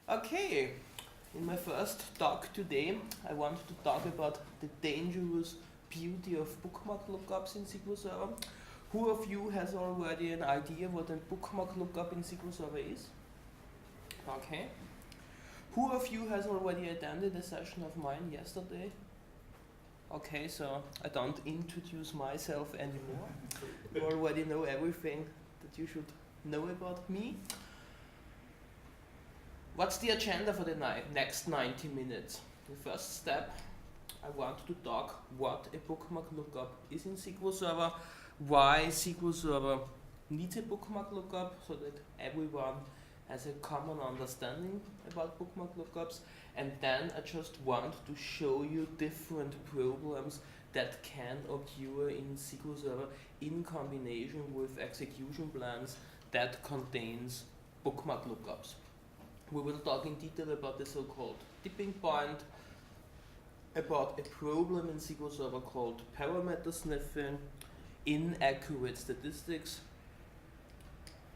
Okay, in my first talk today, I want to talk about the dangerous beauty of bookmark lookups in SQL Server. Who of you has already an idea what a bookmark lookup in SQL Server is? Okay. Who of you has already attended a session of mine yesterday? Okay, so I don't introduce myself anymore. You already know everything that you should know about me. What's the agenda for the next 90 minutes? The first step, I want to talk what a bookmark lookup is in SQL Server, why SQL Server needs a bookmark lookup so that everyone has a common understanding about bookmark lookups, and then I just want to show you different problems that can occur in SQL Server in combination with execution plans that contains bookmark lookups. We will talk in detail about the so-called tipping point, about a problem in SQL Server called parameter sniffing, inaccurate statistics,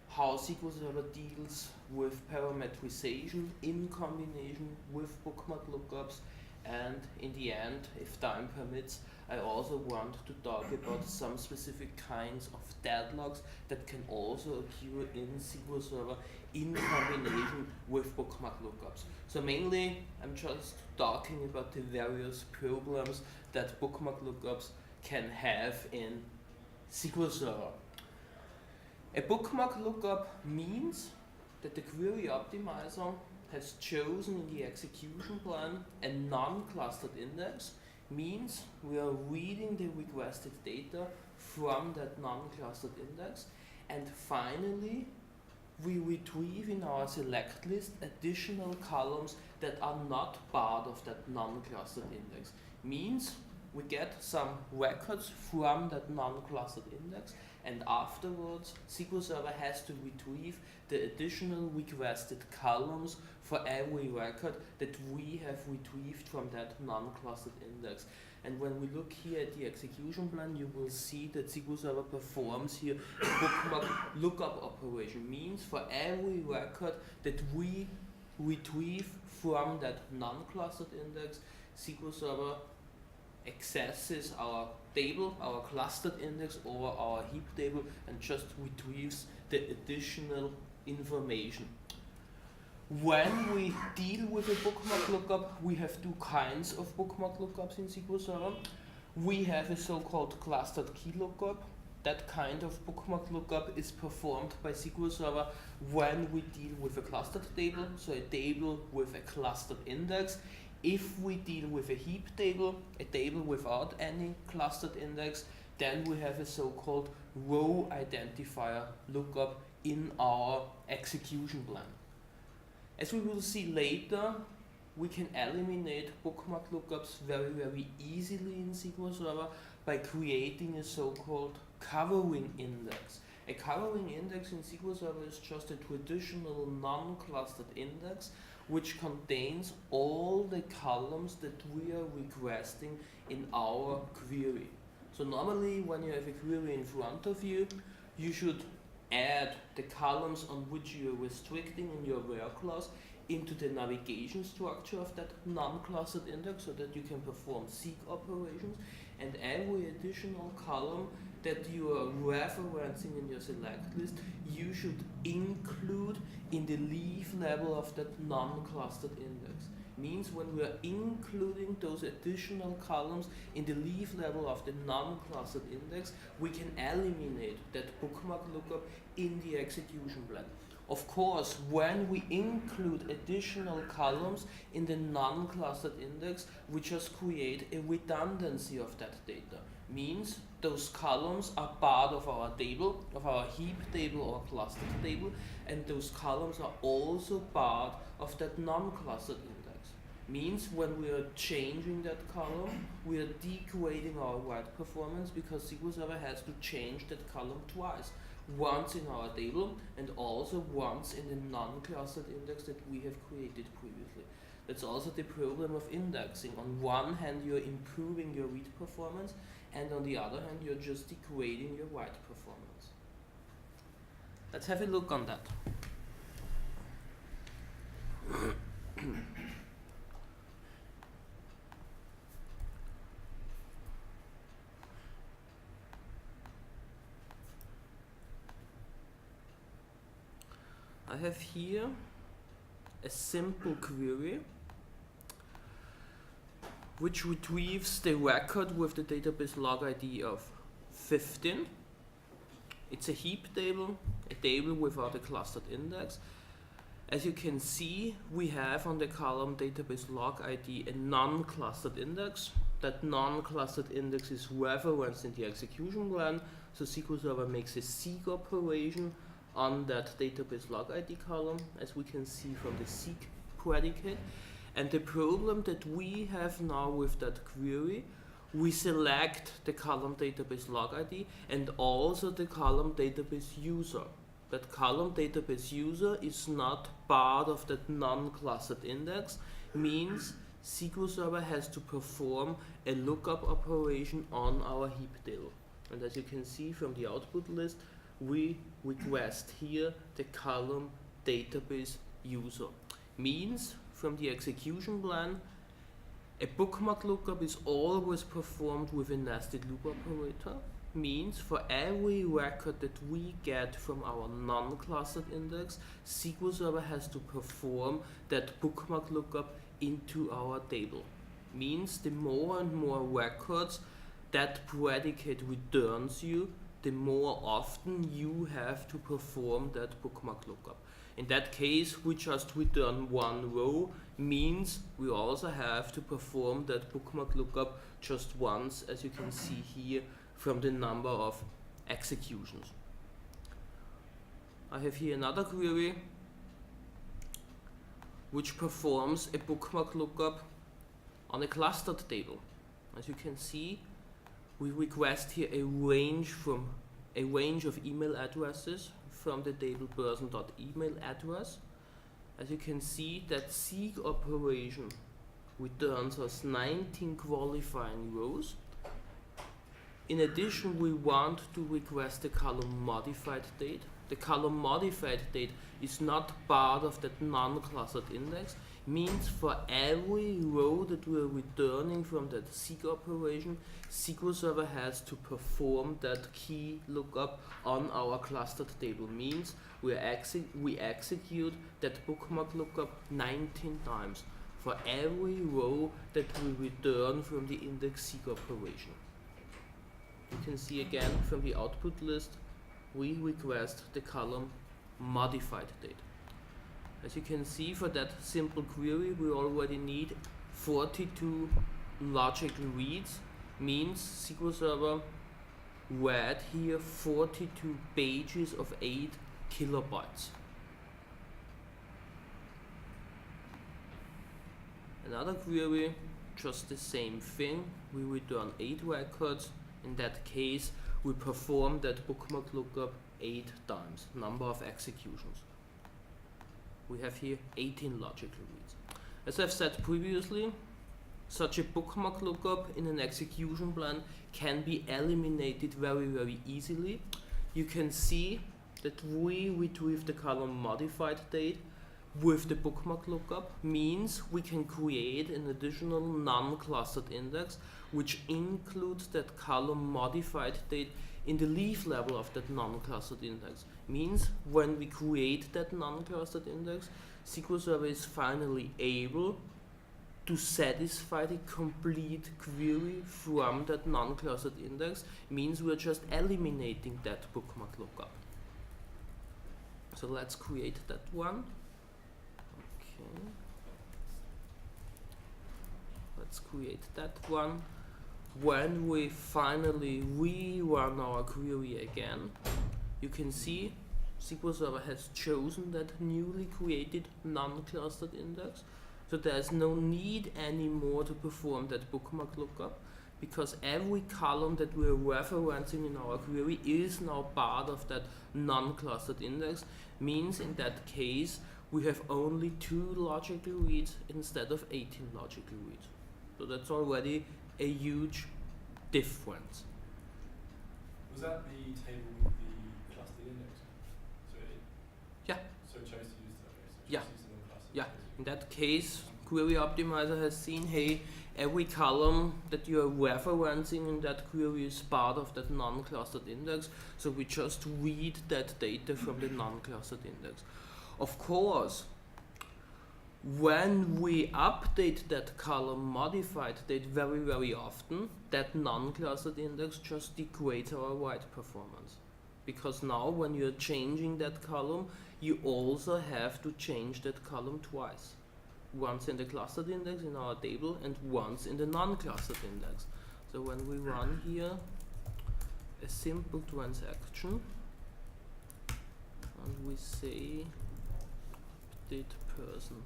how SQL Server deals with parameterization in combination with bookmark lookups, and in the end, if time permits, I also want to talk about some specific kinds of deadlocks that can also occur in SQL Server in combination with bookmark lookups. So mainly, I'm just talking about the various problems that bookmark lookups can have in SQL Server. A bookmark lookup means that the query optimizer has chosen in the execution plan a non-clustered index, means we are reading the requested data from that non-clustered index, and finally we retrieve in our select list additional columns that are not part of that non-clustered index. Means we get some records from that non-clustered index, and afterwards SQL Server has to retrieve the additional requested columns for every record that we have retrieved from that non-clustered index. And when we look here at the execution plan, you will see that SQL Server performs here a bookmark lookup operation. Means for every record that we retrieve from that non-clustered index, SQL Server accesses our table, our clustered index, or our heap table, and just retrieves the additional information. When we deal with a bookmark lookup, we have two kinds of bookmark lookups in SQL Server. We have a so-called clustered key lookup. That kind of bookmark lookup is performed by SQL Server when we deal with a clustered table, so a table with a clustered index. If we deal with a heap table, a table without any clustered index, then we have a so-called row identifier lookup in our execution plan. As we will see later, we can eliminate bookmark lookups very easily in SQL Server by creating a so-called covering index. A covering index in SQL Server is just a traditional non-clustered index which contains all the columns that we are requesting in our query. So normally when you have a query in front of you, you should add the columns on which you are restricting in your where clause into the navigation structure of that non-clustered index so that you can perform seek operations, and every additional column that you are referencing in your select list, you should include in the leaf level of that non-clustered index. Means when we are including those additional columns in the leaf level of the non-clustered index, we can eliminate that bookmark lookup in the execution plan. Of course, when we include additional columns in the non-clustered index, we just create a redundancy of that data. Means those columns are part of our table, of our heap table or clustered table, and those columns are also part of that non-clustered index. Means when we are changing that column, we are degrading our write performance because SQL Server has to change that column twice. Once in our table and also once in the non-clustered index that we have created previously. That's also the problem of indexing. On one hand, you're improving your read performance, and on the other hand, you're just degrading your write performance. Let's have a look on that. I have here a simple query which retrieves the record with the database log ID of 15. It's a heap table, a table without a clustered index. As you can see, we have on the column database log ID a non-clustered index. That non-clustered index is referenced in the execution plan, so SQL Server makes a seek operation on that database log ID column, as we can see from the seek predicate. And the problem that we have now with that query, we select the column database log ID and also the column database user. That column database user is not part of that non-clustered index, means SQL Server has to perform a lookup operation on our heap table. And as you can see from the output list, we request here the column database user. Means from the execution plan, a bookmark lookup is always performed with a nested loop operator. Means for every record that we get from our non-clustered index, SQL Server has to perform that bookmark lookup into our table. Means the more and more records that predicate returns you, the more often you have to perform that bookmark lookup. In that case, we just return one row, means we also have to perform that bookmark lookup just once, as you can see here from the number of executions. I have here another query which performs a bookmark lookup on a clustered table. As you can see, we request here a range of email addresses from the table person.email address. As you can see, that seek operation returns us 19 qualifying rows. In addition, we want to request the column modified date. The column modified date is not part of that non-clustered index, means for every row that we are returning from that seek operation, SQL Server has to perform that key lookup on our clustered table. Means we execute that bookmark lookup 19 times for every row that we return from the index seek operation. You can see again from the output list, we request the column modified date. As you can see, for that simple query, we already need 42 logical reads. Means SQL Server read here 42 pages of 8 kilobytes. Another query, just the same thing. We return 8 records. In that case, we perform that bookmark lookup 8 times, number of executions. We have here 18 logical reads. As I've said previously, such a bookmark lookup in an execution plan can be eliminated very, very easily. You can see that we retrieve the column modified date with the bookmark lookup, means we can create an additional non-clustered index which includes that column modified date in the leaf level of that non-clustered index. Means when we create that non-clustered index, SQL Server is finally able to satisfy the complete query from that non-clustered index. Means we're just eliminating that bookmark lookup. So let's create that one. Okay. Let's create that one. When we finally rerun our query again, you can see SQL Server has chosen that newly created non-clustered index. So there's no need anymore to perform that bookmark lookup, because every column that we're referencing in our query is now part of that non-clustered index. Means in that case, we have only 2 logical reads instead of 18 logical reads. So that's already a huge difference. Was that the table with the clustered index? Yeah. So it chose to use that. Okay, so Yeah. use the non-clustered. Yeah. In that case, Query Optimizer has seen, hey, every column that you are referencing in that query is part of that non-clustered index, so we just read that data from the non-clustered index. Of course, when we update that column modified date very often, that non-clustered index just degrades our write performance. Because now when you're changing that column, you also have to change that column twice. Once in the clustered index in our table and once in the non-clustered index. So when we run here a simple transaction and we say update person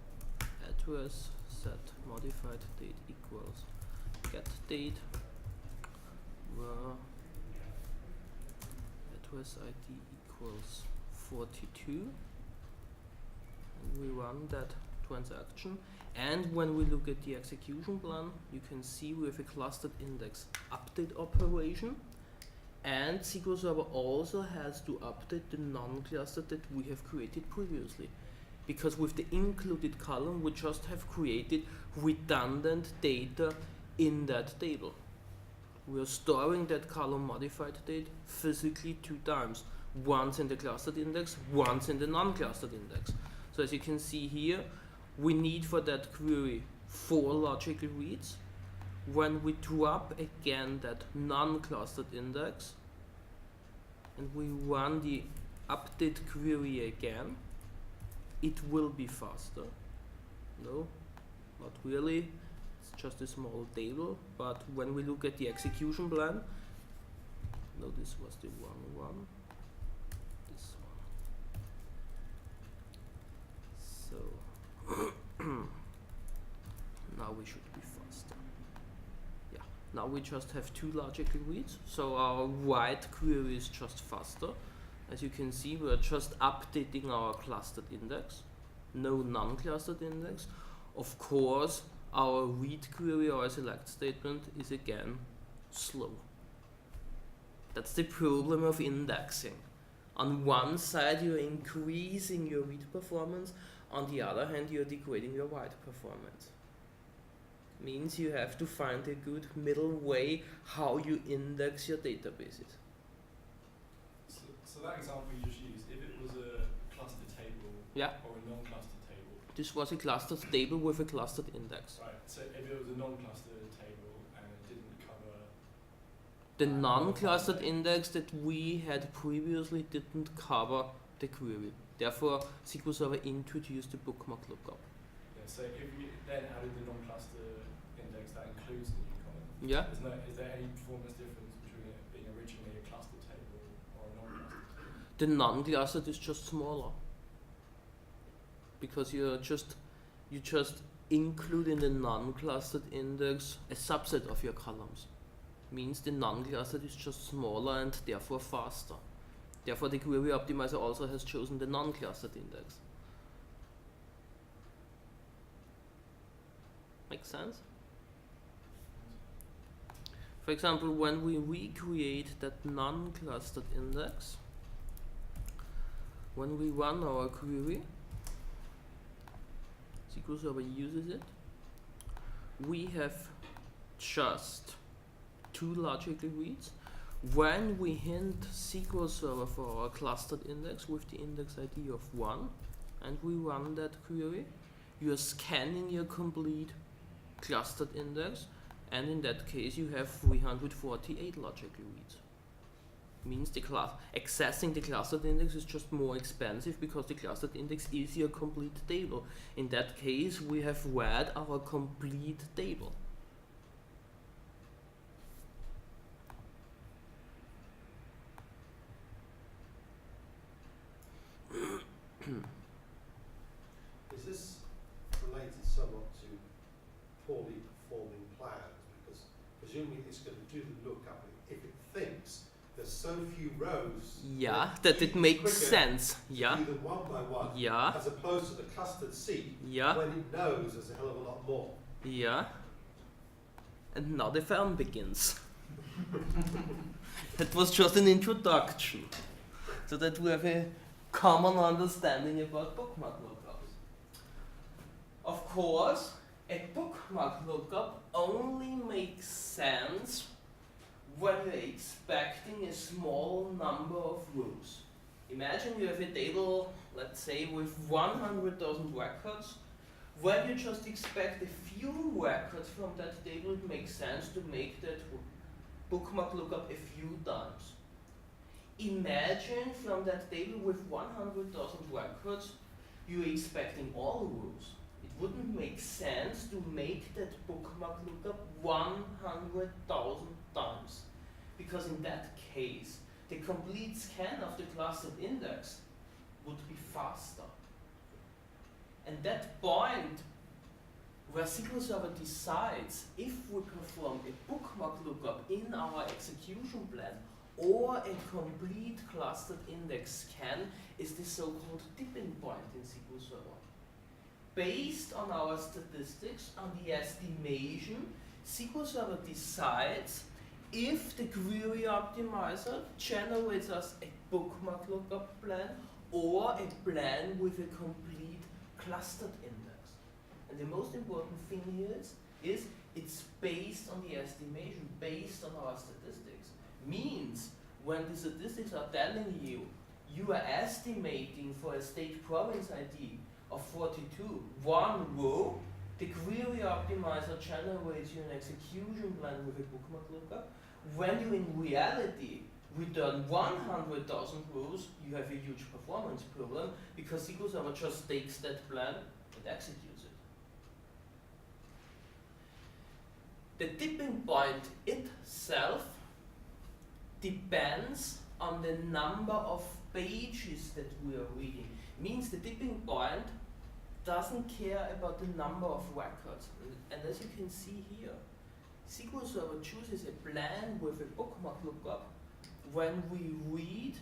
address set modified date equals get date where address ID equals 42, and we run that transaction, and when we look at the execution plan, you can see we have a clustered index update operation, and SQL Server also has to update the non-clustered that we have created previously. Because with the included column, we just have created redundant data in that table. We are storing that column modified date physically 2 times. Once in the clustered index, once in the non-clustered index. So as you can see here, we need for that query 4 logical reads. When we drop again that non-clustered index and we run the update query again, it will be faster. No, not really. It's just a small table. But when we look at the execution plan, no, this was the wrong one. This one. So now we should be faster. Yeah. Now we just have 2 logical reads. So our write query is just faster. As you can see, we are just updating our clustered index, no non-clustered index. Of course, our read query or select statement is again slow. That's the problem of indexing. On one side, you're increasing your read performance. On the other hand, you're degrading your write performance. Means you have to find a good middle way how you index your databases. So that example you just used, if it was a clustered table or a non-clustered table? This was a clustered table with a clustered index. Right, so if it was a non-clustered table and it didn't cover... The non-clustered index that we had previously didn't cover the query. Therefore, SQL Server introduced the bookmark lookup. Yeah, so if you then added the non-clustered index, that includes the new column. Yeah. Is there any performance difference between it being originally a clustered table or a non-clustered table? The non-clustered is just smaller. Because you just include in the non-clustered index a subset of your columns. Means the non-clustered is just smaller and therefore faster. Therefore the query optimizer also has chosen the non-clustered index. Makes sense? For example, when we recreate that non-clustered index, when we run our query, SQL Server uses it. We have just 2 logical reads. When we hint SQL Server for our clustered index with the index ID of 1 and we run that query, you are scanning your complete clustered index, and in that case you have 348 logical reads. Means accessing the clustered index is just more expensive because the clustered index is your complete table. In that case, we have read our complete table. Is this related somewhat to poorly performing plans? Because presumably it's going to do the lookup if it thinks there's so few rows. Yeah, that it makes sense. Yeah. Do them one by one. Yeah. As opposed to the clustered seed. Yeah. When it knows there's a hell of a lot more. Yeah. And now the fun begins. That was just an introduction, so that we have a common understanding about bookmark lookups. Of course, a bookmark lookup only makes sense when you're expecting a small number of rows. Imagine you have a table, let's say, with 100,000 records. When you just expect a few records from that table, it makes sense to make that bookmark lookup a few times. Imagine from that table with 100,000 records, you're expecting all rows. It wouldn't make sense to make that bookmark lookup 100,000 times. Because in that case, the complete scan of the clustered index would be faster. And that point where SQL Server decides if we perform a bookmark lookup in our execution plan or a complete clustered index scan is the so-called tipping point in SQL Server. Based on our statistics, on the estimation, SQL Server decides if the query optimizer generates us a bookmark lookup plan or a plan with a complete clustered index. And the most important thing here is it's based on the estimation, based on our statistics. Means when the statistics are telling you you are estimating for a state province ID of 42, one row, the query optimizer generates you an execution plan with a bookmark lookup. When you in reality return 100,000 rows, you have a huge performance problem because SQL Server just takes that plan and executes it. The tipping point itself depends on the number of pages that we are reading. Means the tipping point doesn't care about the number of records. And as you can see here, SQL Server chooses a plan with a bookmark lookup when we read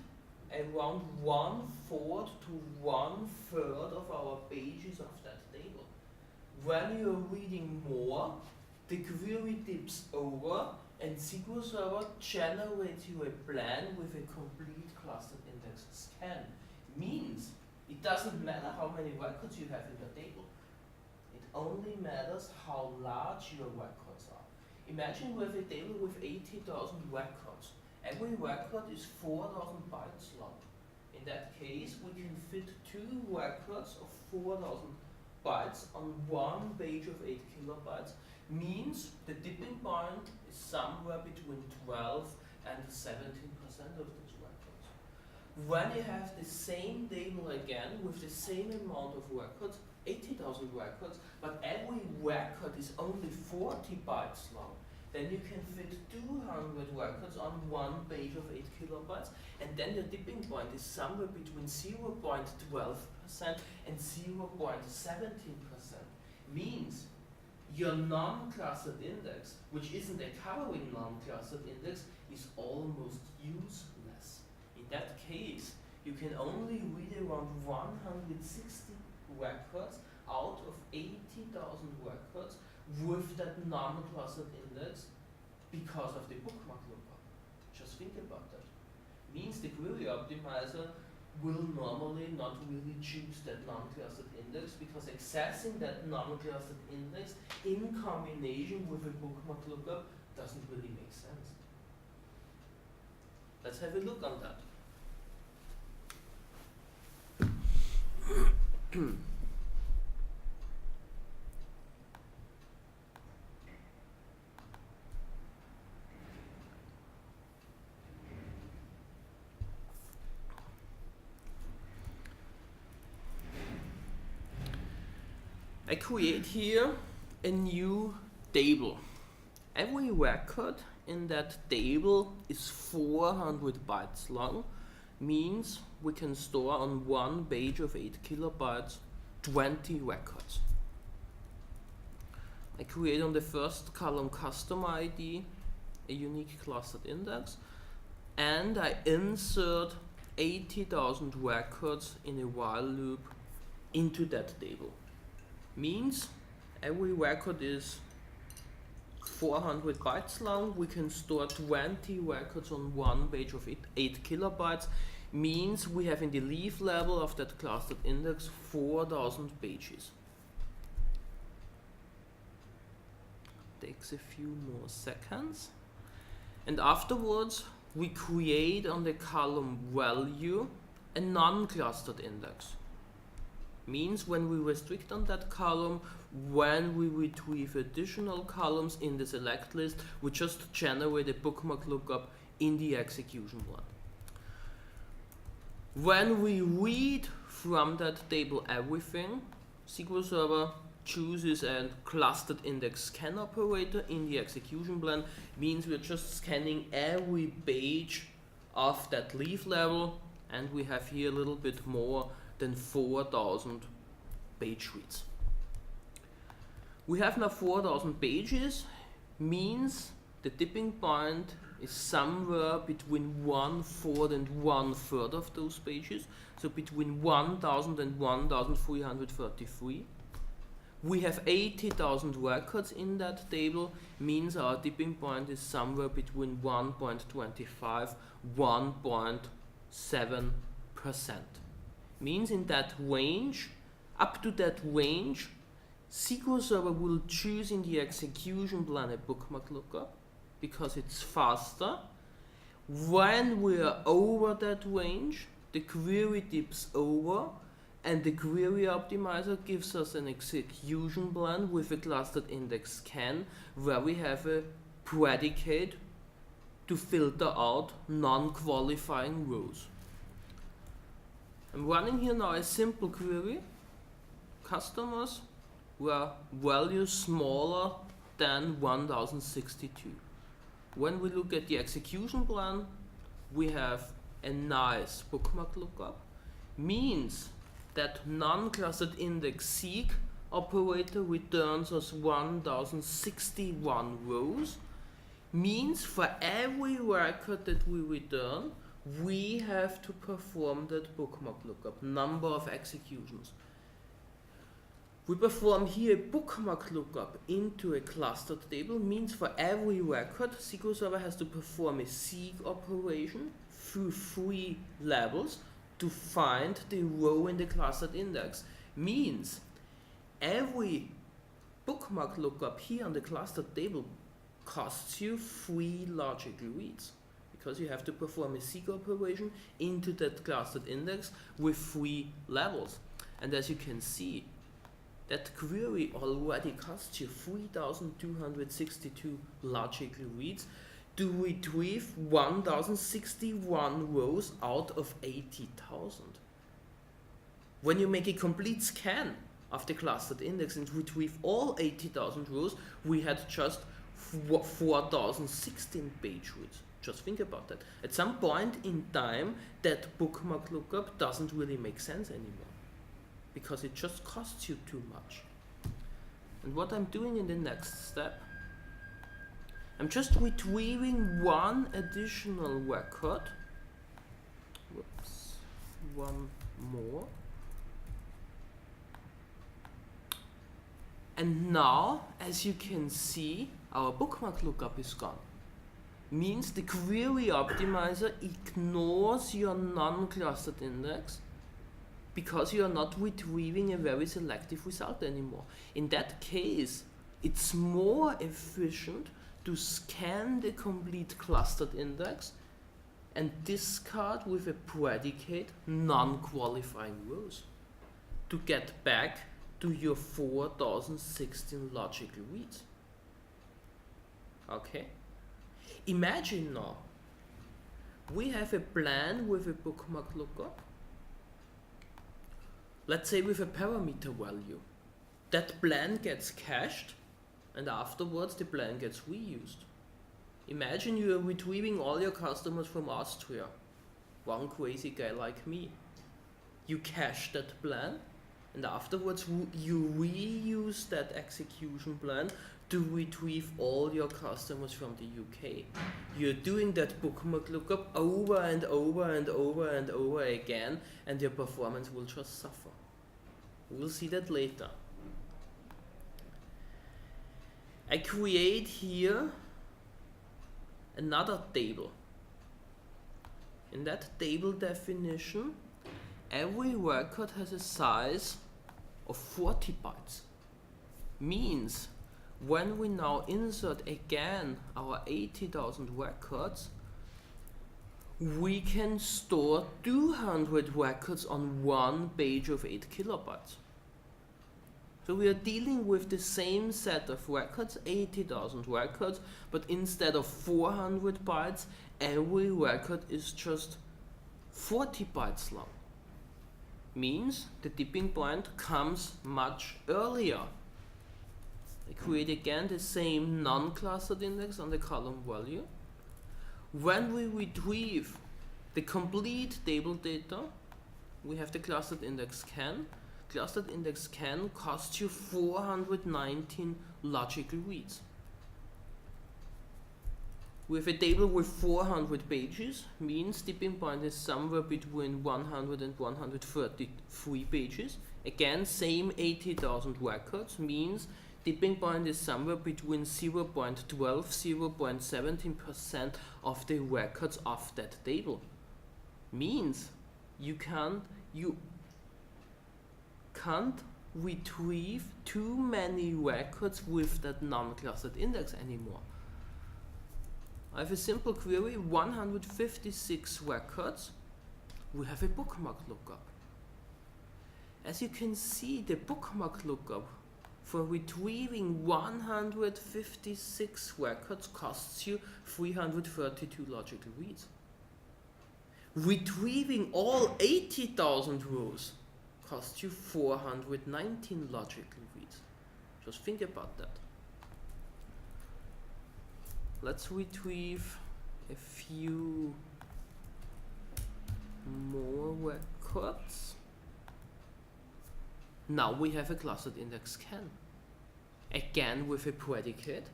around 1/4 to 1/3 of our pages of that table. When you're reading more, the query tips over and SQL Server generates you a plan with a complete clustered index scan. Means it doesn't matter how many records you have in your table. It only matters how large your records are. Imagine we have a table with 80,000 records. Every record is 4,000 bytes long. In that case, we can fit 2 records of 4,000 bytes on one page of 8 kilobytes. Means the tipping point is somewhere between 12 and 17% of those records. When you have the same table again with the same amount of records, 80,000 records, but every record is only 40 bytes long, then you can fit 200 records on one page of 8 kilobytes, and then your tipping point is somewhere between 0.12% and 0.17%. Means your non-clustered index, which isn't a covering non-clustered index, is almost useless. In that case, you can only read around 160 records out of 80,000 records with that non-clustered index because of the bookmark lookup. Just think about that. Means the query optimizer will normally not really choose that non-clustered index because accessing that non-clustered index in combination with a bookmark lookup doesn't really make sense. Let's have a look on that. I create here a new table. Every record in that table is 400 bytes long, means we can store on one page of 8 kilobytes 20 records. I create on the first column customer ID, a unique clustered index, and I insert 80,000 records in a while loop into that table. Means every record is 400 bytes long, we can store 20 records on one page of 8 kilobytes, means we have in the leaf level of that clustered index 4,000 pages. Takes a few more seconds. And afterwards we create on the column value a non-clustered index. Means when we restrict on that column, when we retrieve additional columns in the select list, we just generate a bookmark lookup in the execution plan. When we read from that table everything, SQL Server chooses a clustered index scan operator in the execution plan. Means we're just scanning every page of that leaf level, and we have here a little bit more than 4,000 page reads. We have now 4,000 pages, means the tipping point is somewhere between 1/4 and 1/3 of those pages, so between 1,000 and 1,333. We have 80,000 records in that table, means our tipping point is somewhere between 1.25, 1.7%. Means in that range, up to that range, SQL Server will choose in the execution plan a bookmark lookup because it's faster. When we are over that range, the query dips over, and the query optimizer gives us an execution plan with a clustered index scan where we have a predicate to filter out non-qualifying rows. I'm running here now a simple query. Customers were values smaller than 1062. When we look at the execution plan, we have a nice bookmark lookup. Means that non-clustered index seek operator returns us 1061 rows. Means for every record that we return, we have to perform that bookmark lookup, number of executions. We perform here a bookmark lookup into a clustered table, means for every record, SQL Server has to perform a seek operation through 3 levels to find the row in the clustered index. Means every bookmark lookup here on the clustered table costs you 3 logical reads, because you have to perform a seek operation into that clustered index with 3 levels. And as you can see, that query already costs you 3,262 logical reads to retrieve 1,061 rows out of 80,000. When you make a complete scan of the clustered index and retrieve all 80,000 rows, we had just 4,016 page reads. Just think about that. At some point in time, that bookmark lookup doesn't really make sense anymore, because it just costs you too much. And what I'm doing in the next step, I'm just retrieving one additional record. Whoops, one more. And now, as you can see, our bookmark lookup is gone. Means the query optimizer ignores your non-clustered index because you are not retrieving a very selective result anymore. In that case, it's more efficient to scan the complete clustered index and discard with a predicate non-qualifying rows to get back to your 4,016 logical reads. Okay? Imagine now, we have a plan with a bookmark lookup, let's say with a parameter value. That plan gets cached, and afterwards the plan gets reused. Imagine you are retrieving all your customers from Austria, one crazy guy like me. You cache that plan, and afterwards you reuse that execution plan to retrieve all your customers from the UK. You're doing that bookmark lookup over and over and over and over again, and your performance will just suffer. We'll see that later. I create here another table. In that table definition, every record has a size of 40 bytes. Means when we now insert again our 80,000 records, we can store 200 records on one page of 8 kilobytes. So we are dealing with the same set of records, 80,000 records, but instead of 400 bytes, every record is just 40 bytes long. Means the tipping point comes much earlier. I create again the same non-clustered index on the column value. When we retrieve the complete table data, we have the clustered index scan. Clustered index scan costs you 419 logical reads. With a table with 400 pages, means tipping point is somewhere between 100 and 133 pages. Again, same 80,000 records, means tipping point is somewhere between 0.12, 0.17% of the records of that table. Means you can't retrieve too many records with that non-clustered index anymore. I have a simple query, 156 records, we have a bookmark lookup. As you can see, the bookmark lookup for retrieving 156 records costs you 332 logical reads. Retrieving all 80,000 rows costs you 419 logical reads. Just think about that. Let's retrieve a few more records. Now we have a clustered index scan. Again with a predicate.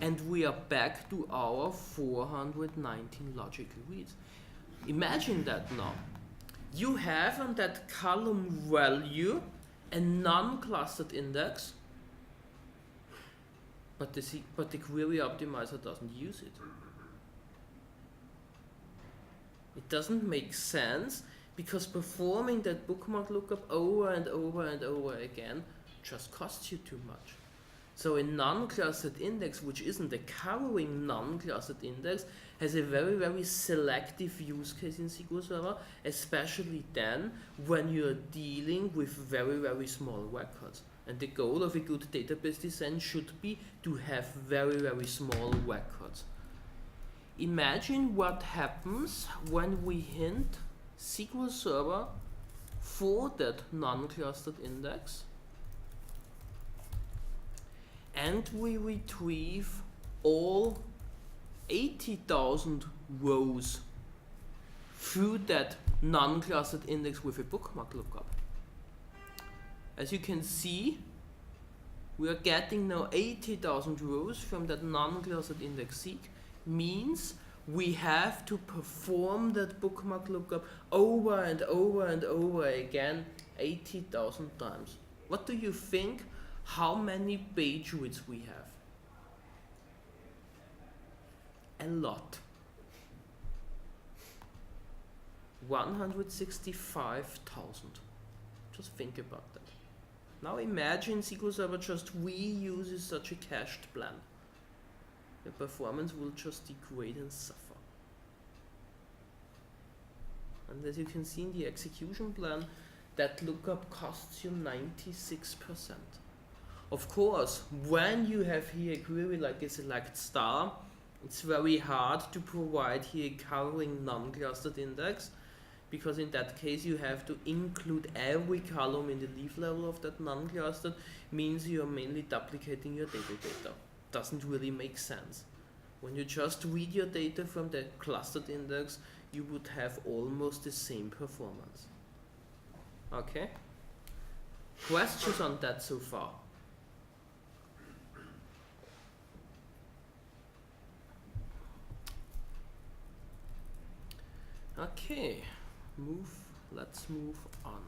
And we are back to our 419 logical reads. Imagine that now. You have on that column value a non-clustered index, but the query optimizer doesn't use it. It doesn't make sense because performing that bookmark lookup over and over and over again just costs you too much. So a non-clustered index, which isn't a covering non-clustered index, has a very, very selective use case in SQL Server, especially then when you're dealing with very, very small records. And the goal of a good database design should be to have very, very small records. Imagine what happens when we hint SQL Server for that non-clustered index and we retrieve all 80,000 rows through that non-clustered index with a bookmark lookup. As you can see, we are getting now 80,000 rows from that non-clustered index seek, means we have to perform that bookmark lookup over and over and over again 80,000 times. What do you think? How many page widths we have? A lot. 165,000. Just think about that. Now imagine SQL Server just reuses such a cached plan. The performance will just degrade and suffer. And as you can see in the execution plan, that lookup costs you 96%. Of course, when you have here a query like a select star, it's very hard to provide here a covering non-clustered index, because in that case you have to include every column in the leaf level of that non-clustered, means you are mainly duplicating your table data. Doesn't really make sense. When you just read your data from the clustered index, you would have almost the same performance. Okay? Questions on that so far? Okay, let's move on.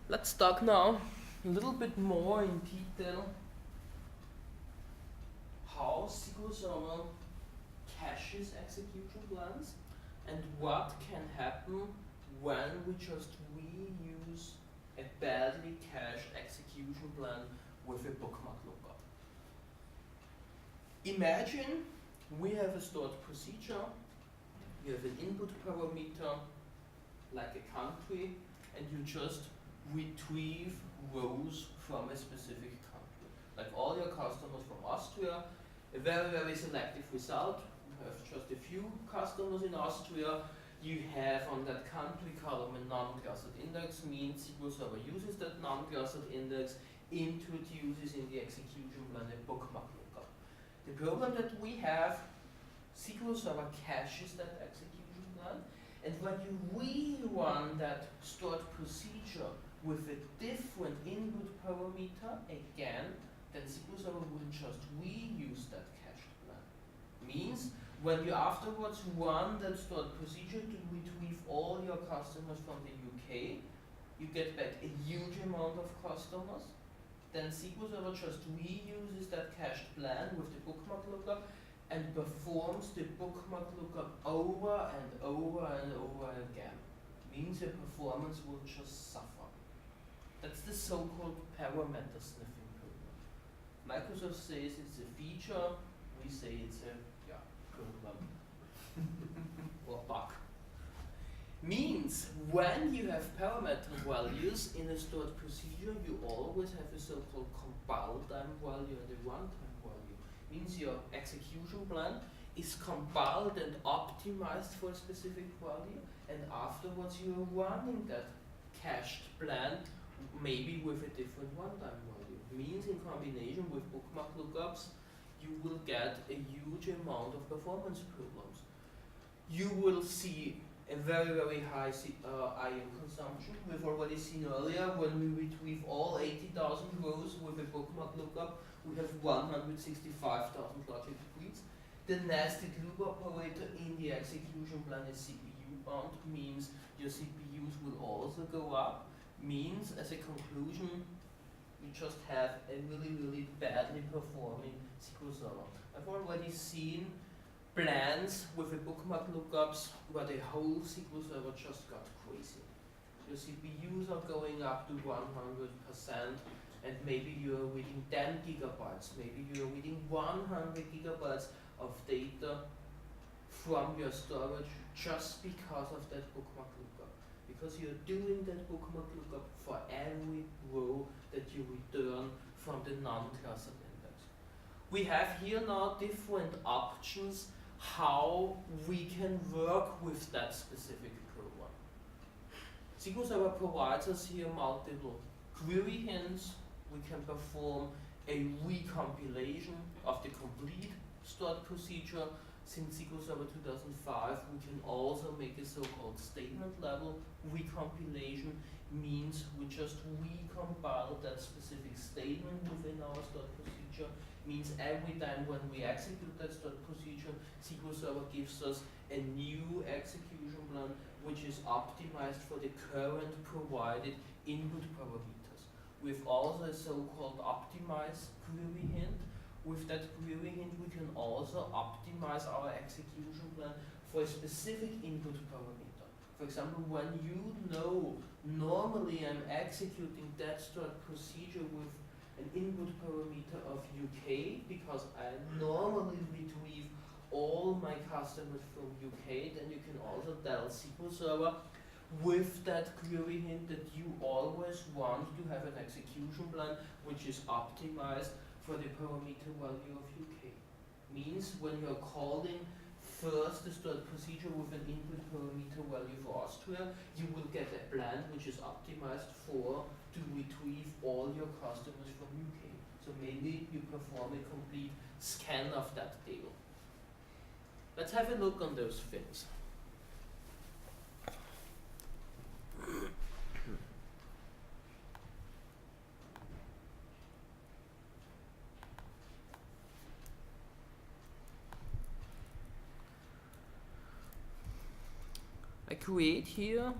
Let's talk now a little bit more in detail how SQL Server caches execution plans and what can happen when we just reuse a badly cached execution plan with a bookmark lookup. Imagine we have a stored procedure, you have an input parameter like a country, and you just retrieve rows from a specific country. Like all your customers from Austria, a very, very selective result. You have just a few customers in Austria. You have on that country column a non-clustered index, means SQL Server uses that non-clustered index, introduces in the execution plan a bookmark lookup. The problem that we have, SQL Server caches that execution plan, and when you rerun that stored procedure with a different input parameter again, then SQL Server will just reuse that cached plan. Means when you afterwards run that stored procedure to retrieve all your customers from the UK, you get back a huge amount of customers. Then SQL Server just reuses that cached plan with the bookmark lookup and performs the bookmark lookup over and over and over again. Means your performance will just suffer. That's the so-called parameter sniffing problem. Microsoft says it's a feature, we say it's a problem or bug. Means when you have parameter values in a stored procedure, you always have a so-called compile time value and a runtime value. Means your execution plan is compiled and optimized for a specific value, and afterwards you are running that cached plan maybe with a different runtime value. Means in combination with bookmark lookups, you will get a huge amount of performance problems. You will see a very, very high IO consumption. We've already seen earlier when we retrieve all 80,000 rows with a bookmark lookup, we have 165,000 logic reads. The nested loop operator in the execution plan is CPU bound, means your CPUs will also go up, means as a conclusion, you just have a really, really badly performing SQL Server. I've already seen plans with a bookmark lookups where the whole SQL Server just got crazy. Your CPUs are going up to 100%, and maybe you're reading 10 gigabytes, maybe you're reading 100 gigabytes of data from your storage just because of that bookmark lookup. Because you're doing that bookmark lookup for every row that you return from the non-clustered index. We have here now different options how we can work with that specific program. SQL Server provides us here multiple query hints. We can perform a recompilation of the complete stored procedure. Since SQL Server 2005, we can also make a so-called statement level recompilation. Means we just recompile that specific statement within our stored procedure. Means every time when we execute that stored procedure, SQL Server gives us a new execution plan which is optimized for the current provided input parameters. We've also a so-called optimize query hint. With that query hint, we can also optimize our execution plan for a specific input parameter. For example, when you know normally I'm executing that stored procedure with an input parameter of UK because I normally retrieve all my customers from UK, then you can also tell SQL Server with that query hint that you always want to have an execution plan which is optimized for the parameter value of UK. Means when you're calling first the stored procedure with an input parameter value for Austria, you will get a plan which is optimized to retrieve all your customers from UK. So maybe you perform a complete scan of that table. Let's have a look on those things. I create here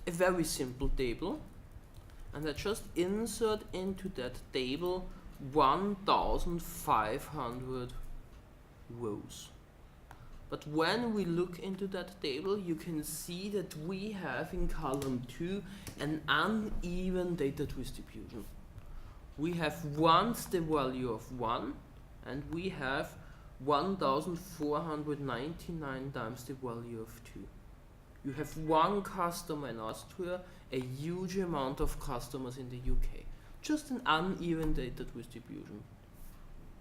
a very simple table, and I just insert into that table 1,500 rows. But when we look into that table, you can see that we have in column 2 an uneven data distribution. we have once the value of 1, and we have 1499 times the value of 2. You have one customer in Austria, a huge amount of customers in the UK. Just an uneven data distribution.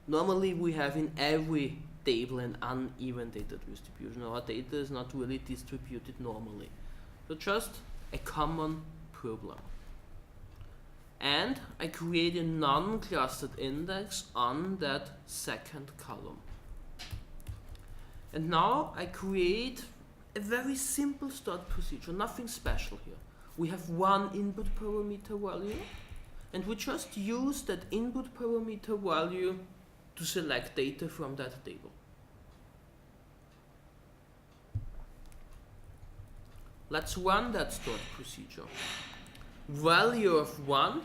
Normally we have in every table an uneven data distribution. Our data is not really distributed normally. So just a common problem. And I create a non-clustered index on that second column. And now I create a very simple start procedure, nothing special here. We have one input parameter value, and we just use that input parameter value to select data from that table. Let's run that start procedure. Value of 1,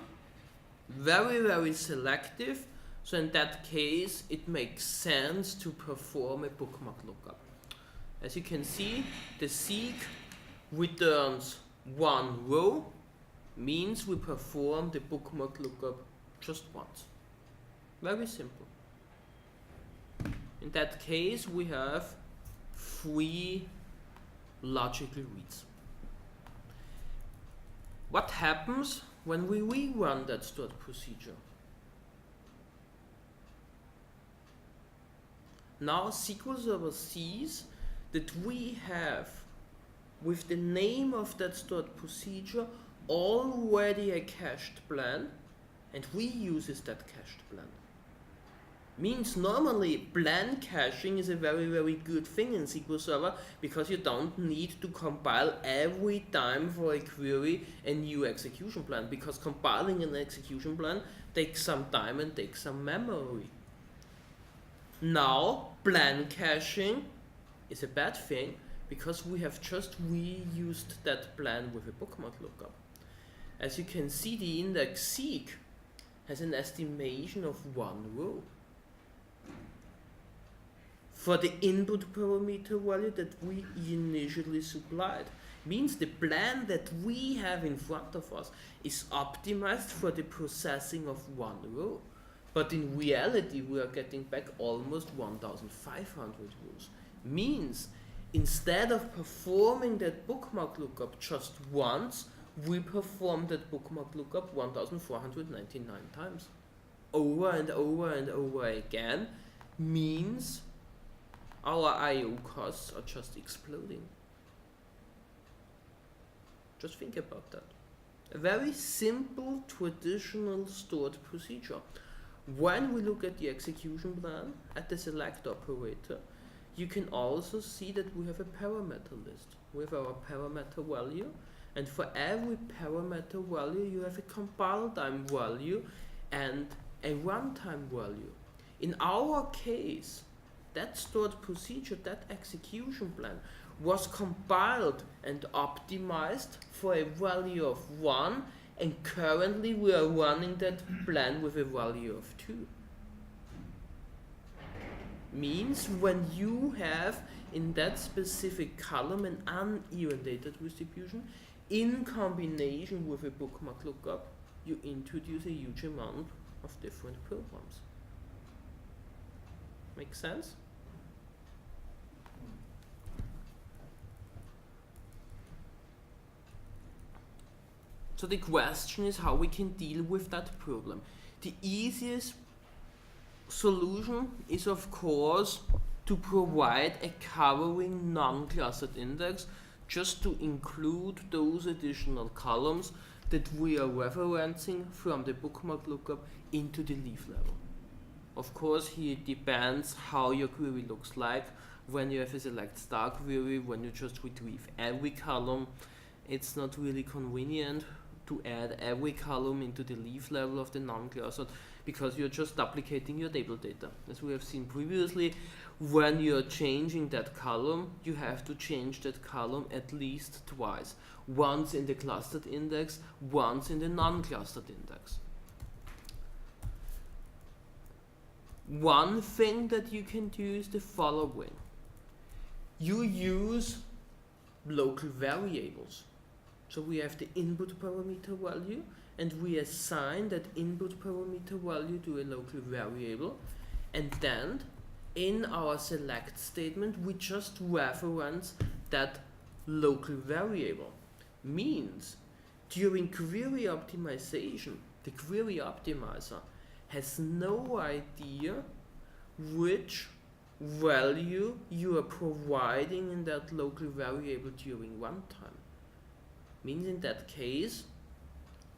very, very selective. So in that case, it makes sense to perform a bookmark lookup. As you can see, the seek returns 1 row, means we perform the bookmark lookup just once. Very simple. In that case, we have 3 logical reads. What happens when we rerun that start procedure? Now SQL Server sees that we have, with the name of that start procedure, already a cached plan, and reuses that cached plan. Means normally plan caching is a very, very good thing in SQL Server because you don't need to compile every time for a query a new execution plan, because compiling an execution plan takes some time and takes some memory. Now plan caching is a bad thing because we have just reused that plan with a bookmark lookup. As you can see, the index seek has an estimation of 1 row. For the input parameter value that we initially supplied. Means the plan that we have in front of us is optimized for the processing of 1 row. But in reality, we are getting back almost 1,500 rows. Means instead of performing that bookmark lookup just once, we perform that bookmark lookup 1,499 times. Over and over and over again, means our I/O costs are just exploding. Just think about that. A very simple, traditional stored procedure. When we look at the execution plan, at the select operator, you can also see that we have a parameter list with our parameter value, and for every parameter value you have a compile time value and a runtime value. In our case, that stored procedure, that execution plan, was compiled and optimized for a value of 1, and currently we are running that plan with a value of 2. Means when you have in that specific column an uneven data distribution in combination with a bookmark lookup, you introduce a huge amount of different programs. Make sense? So the question is how we can deal with that problem. The easiest solution is, of course, to provide a covering non-clustered index, just to include those additional columns that we are referencing from the bookmark lookup into the leaf level. Of course, here it depends how your query looks like. When you have a select star query, when you just retrieve every column, it's not really convenient to add every column into the leaf level of the non-clustered, because you're just duplicating your table data. As we have seen previously, when you're changing that column, you have to change that column at least twice. Once in the clustered index, once in the non-clustered index. One thing that you can do is the following. You use local variables. So we have the input parameter value, and we assign that input parameter value to a local variable, and then in our select statement we just reference that local variable. Means during query optimization, the query optimizer has no idea which value you are providing in that local variable during runtime. Means in that case,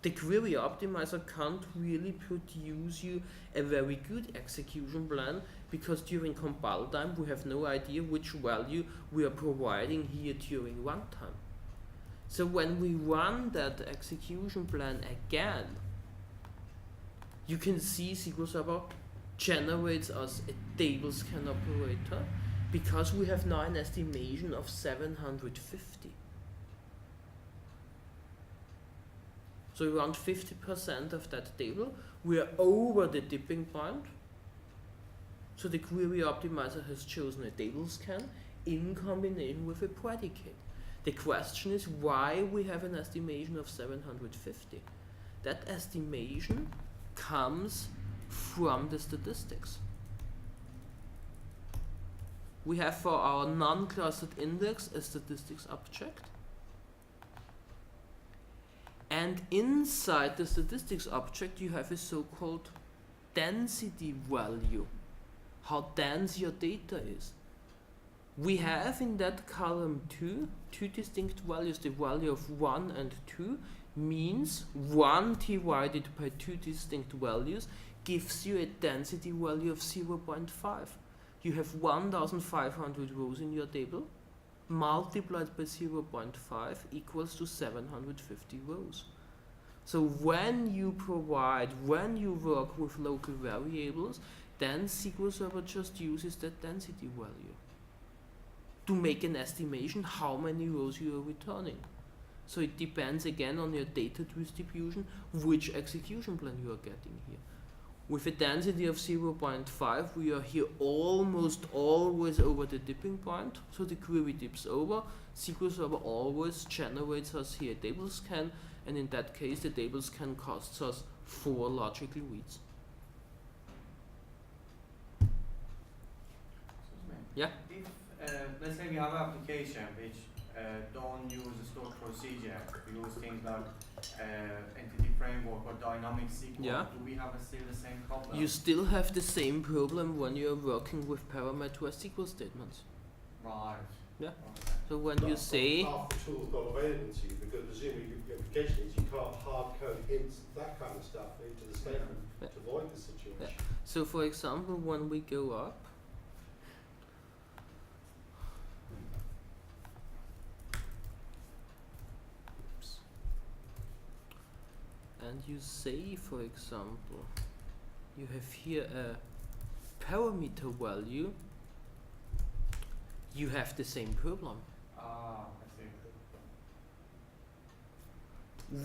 the query optimizer can't really produce you a very good execution plan, because during compile time we have no idea which value we are providing here during runtime. So when we run that execution plan again, you can see SQL Server generates us a table scan operator, because we have now an estimation of 750. So around 50% of that table, we are over the dipping point. So the query optimizer has chosen a table scan in combination with a predicate. The question is why we have an estimation of 750. That estimation comes from the statistics. We have for our non-clustered index a statistics object. And inside the statistics object you have a so-called density value, how dense your data is. We have in that column two distinct values. The value of 1 and 2 means 1 divided by 2 distinct values gives you a density value of 0.5. You have 1500 rows in your table, multiplied by 0.5 equals to 750 rows. So when you work with local variables, then SQL Server just uses that density value to make an estimation how many rows you are returning. So it depends again on your data distribution which execution plan you are getting here. With a density of 0.5, we are here almost always over the dipping point, so the query dips over. SQL Server always generates us here a table scan, and in that case the table scan costs us 4 logical reads. Yeah? If, let's say we have an application which don't use a stored procedure, we use things like entity framework or dynamic SQL, Yeah. do we have still the same problem? You still have the same problem when you are working with parameterized SQL statements. Right. Yeah. Okay. So when you say, half the tools not available to you, because presumably your application is you can't hard code hints, that kind of stuff into the statement Yeah. to avoid the situation. so for example, when we go up, and you say, for example, you have here a parameter value, you have the same problem. Ah, I see.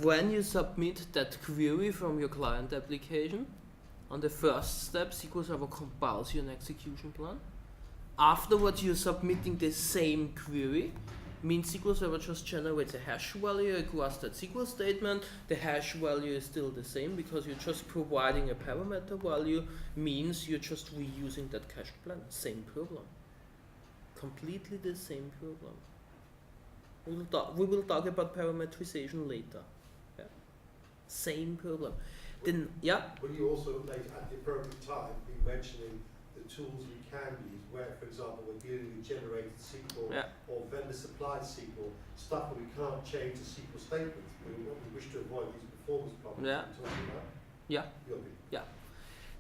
When you submit that query from your client application, on the first step, SQL Server compiles you an execution plan. Afterwards, you're submitting the same query. Means SQL Server just generates a hash value across that SQL statement. The hash value is still the same because you're just providing a parameter value. Means you're just reusing that cached plan. Same problem. Completely the same problem. We will talk about parameterization later. Yeah. Same problem. Then, yeah. Will you also, like, at the appropriate time, be mentioning the tools we can use, where, for example, we're dealing with generated SQL Yeah. or vendor-supplied SQL, stuff that we can't change to SQL statements. We wish to avoid these performance problems Yeah. we're talking about. Yeah. You'll be.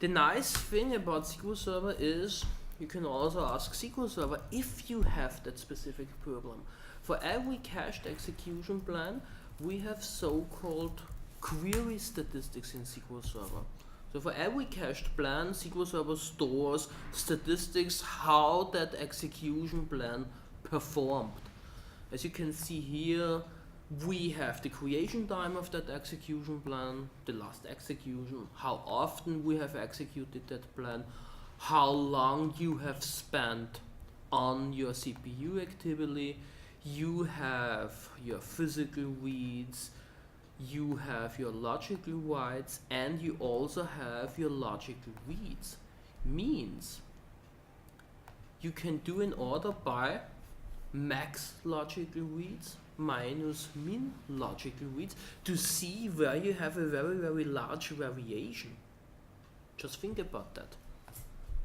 The nice thing about SQL Server is you can also ask SQL Server if you have that specific problem. For every cached execution plan, we have so-called query statistics in SQL Server. So for every cached plan, SQL Server stores statistics how that execution plan performed. As you can see here, we have the creation time of that execution plan, the last execution, how often we have executed that plan, how long you have spent on your CPU activity. You have your physical reads, you have your logical writes and you also have your logical reads. Means you can do an order by max logical reads minus min logical reads to see where you have a very, very large variation. Just think about that.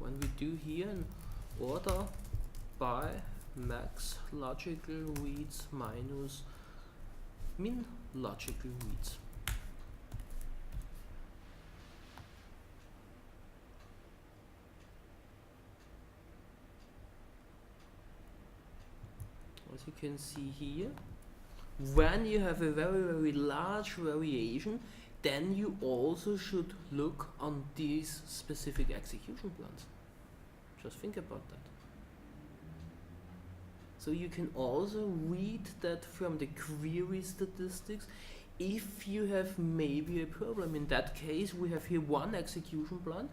When we do here an order by max logical reads minus min logical reads. As you can see here, when you have a very, very large variation, then you also should look on these specific execution plans. Just think about that. So you can also read that from the query statistics if you have maybe a problem. In that case, we have here one execution plan.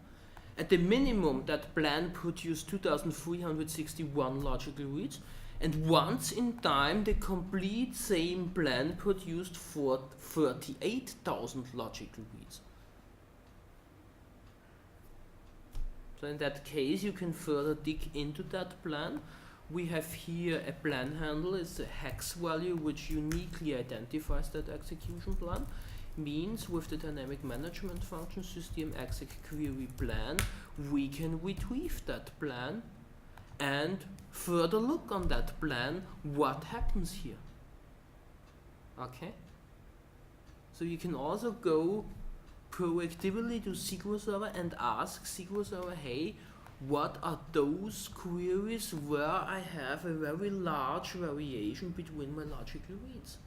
At the minimum, that plan produced 2,361 logical reads, and once in time, the complete same plan produced for 38,000 logical reads. So in that case, you can further dig into that plan. We have here a plan handle, it's a hex value which uniquely identifies that execution plan. Means with the dynamic management function system exec query plan, we can retrieve that plan and further look on that plan what happens here. Okay? So you can also go proactively to SQL Server and ask SQL Server, hey, what are those queries where I have a very large variation between my logical reads?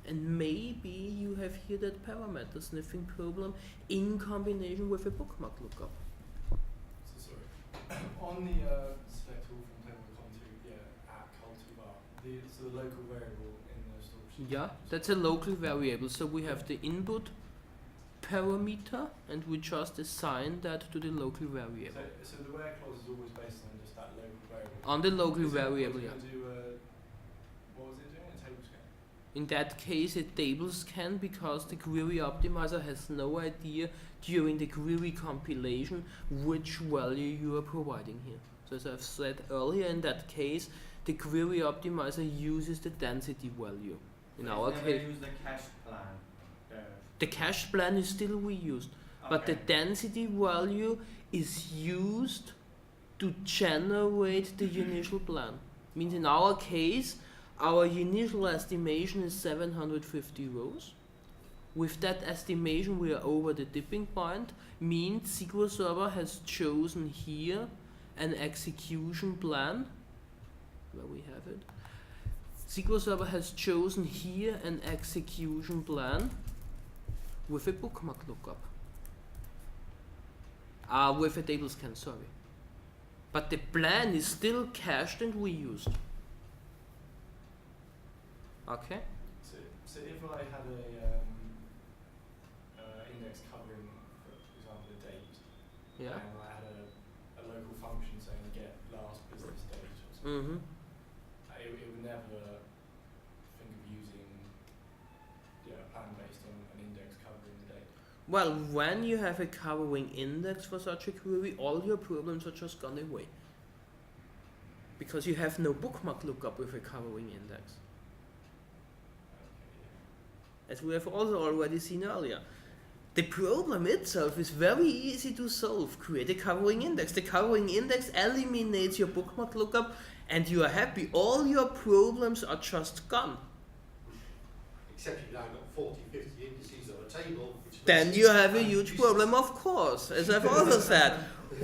And maybe you have here that parameter sniffing problem in combination with a bookmark lookup. So sorry, on the select all from table column 2, at cultivar, so the local variable in the storage. Yeah, that's a local variable. So we have the input parameter and we just assign that to the local variable. So the where clause is always based on just that local variable? On the local Is it variable, yeah. do what was it doing? A table scan? In that case, a table scan, because the query optimizer has no idea during the query compilation which value you are providing here. So as I've said earlier, in that case, the query optimizer uses the density value. In our case, use the cache plan. the cache plan is still reused, but the density value is used to generate the initial plan. Means in our case, our initial estimation is 750 rows. With that estimation, we are over the tipping point. Means SQL Server has chosen here an execution plan, where we have it. SQL Server has chosen here an execution plan with a bookmark lookup. With a table scan, sorry. But the plan is still cached and reused. Okay? So if I had a index covering, for example, a date, Yeah. and I had a local function saying get last business date or something, it would never think of using a plan based on an index covering the date. Well, when you have a covering index for such a query, all your problems are just gone away. Because you have no bookmark lookup with a covering index. As we have also already seen earlier. The problem itself is very easy to solve. Create a covering index. The covering index eliminates your bookmark lookup and you are happy. All your problems are just gone. Except you've now got 40, 50 indices on a table. Then you have a huge problem, of course, as I've also said.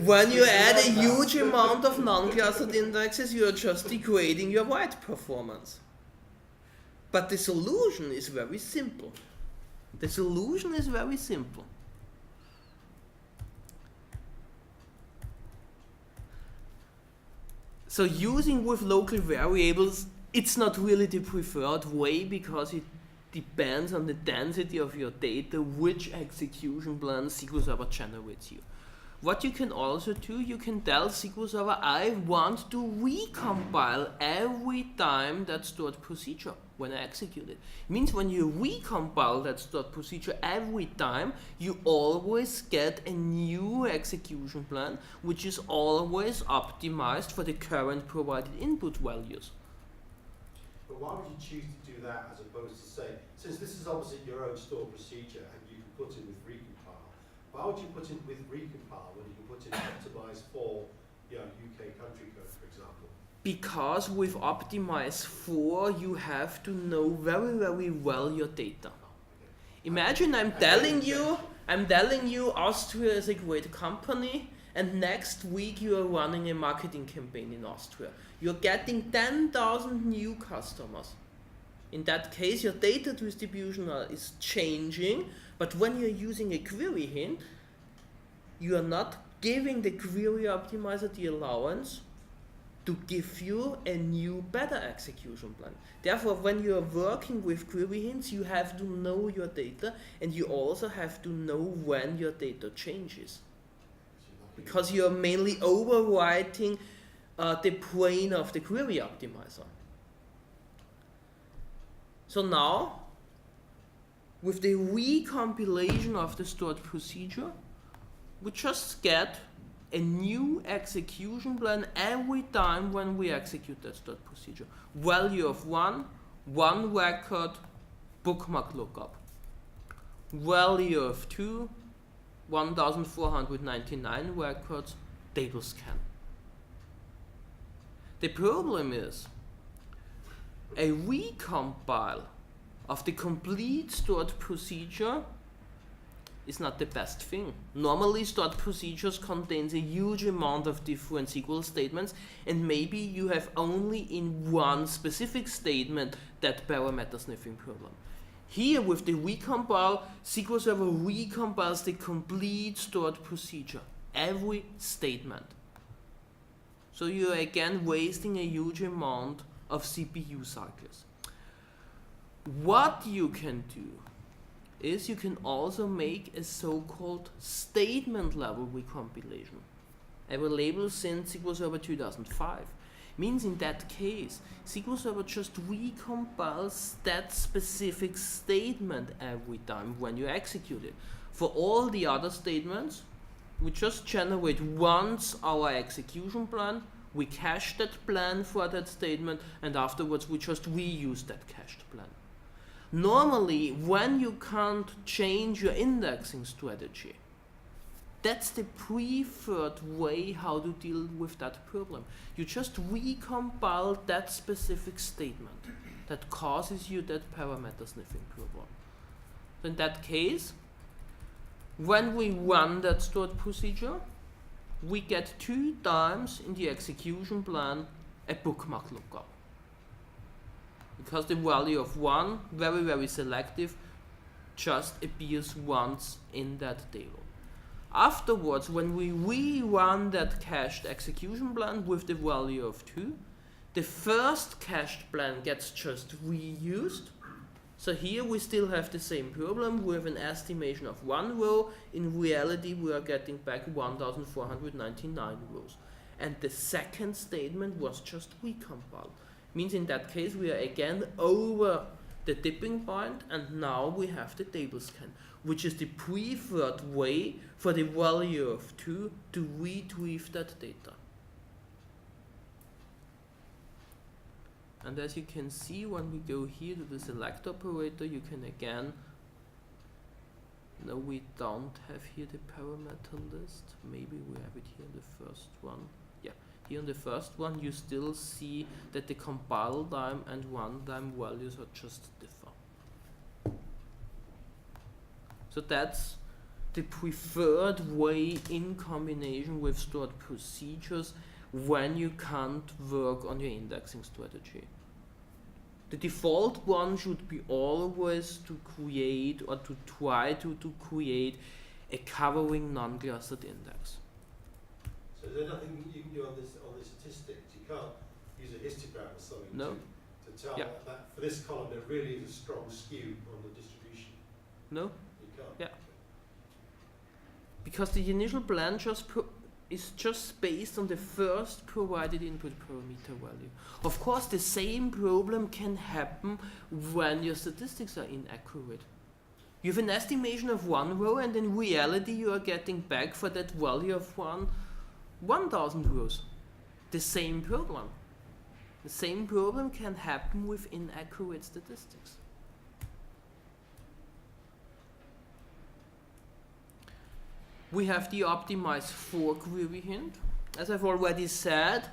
When you add a huge amount of non-clustered indexes, you are just degrading your write performance. But the solution is very simple. The solution is very simple. So using with local variables, it's not really the preferred way because it depends on the density of your data which execution plan SQL Server generates you. What you can also do, you can tell SQL Server, I want to recompile every time that stored procedure when I execute it. Means when you recompile that stored procedure every time, you always get a new execution plan, which is always optimized for the current provided input values. But why would you choose to do that as opposed to say, since this is obviously your own stored procedure and you can put it with recompile, why would you put it with recompile when you can put it optimized for UK country code, for example? Because with optimize for, you have to know very, very well your data. Imagine I'm telling you Austria is a great company, and next week you are running a marketing campaign in Austria. You're getting 10,000 new customers. In that case, your data distribution is changing, but when you're using a query hint, you are not giving the query optimizer the allowance to give you a new, better execution plan. Therefore, when you are working with query hints, you have to know your data, and you also have to know when your data changes. Because you are mainly overwriting the brain of the query optimizer. So now, with the recompilation of the stored procedure, we just get a new execution plan every time when we execute that stored procedure. Value of 1 record, bookmark lookup. Value of 2, 1499 records, table scan. The problem is, a recompile of the complete stored procedure is not the best thing. Normally stored procedures contains a huge amount of different SQL statements, and maybe you have only in one specific statement that parameter sniffing problem. Here with the recompile, SQL Server recompiles the complete stored procedure, every statement. So you are again wasting a huge amount of CPU cycles. What you can do is you can also make a so-called statement level recompilation, available since SQL Server 2005. Means in that case, SQL Server just recompiles that specific statement every time when you execute it. For all the other statements, we just generate once our execution plan, we cache that plan for that statement, and afterwards we just reuse that cached plan. Normally, when you can't change your indexing strategy, that's the preferred way how to deal with that problem. You just recompile that specific statement that causes you that parameter sniffing problem. So in that case, when we run that stored procedure, we get 2 times in the execution plan a bookmark lookup. Because the value of 1, very, very selective, just appears once in that table. Afterwards, when we rerun that cached execution plan with the value of 2, the first cached plan gets just reused. So here we still have the same problem with an estimation of 1 row. In reality, we are getting back 1499 rows. And the second statement was just recompiled. Means in that case, we are again over the tipping point, and now we have the table scan, which is the preferred way for the value of 2 to retrieve that data. And as you can see, when we go here to the select operator, you can again, no, we don't have here the parameter list. Maybe we have it here in the first one. Yeah, here in the first one, you still see that the compile time and runtime values are just different. So that's the preferred way in combination with stored procedures when you can't work on your indexing strategy. The default one should be always to create or to try to create a covering non-clustered index. So is there nothing you can do on this statistics? You can't use a histogram or something to tell that for this column there really is a strong skew on the distribution? No? You can't? Yeah. because the initial plan is just based on the first provided input parameter value. Of course, the same problem can happen when your statistics are inaccurate. You have an estimation of one row, and in reality you are getting back for that value of 1,000 rows. The same problem. The same problem can happen with inaccurate statistics. We have the optimize for query hint. As I've already said,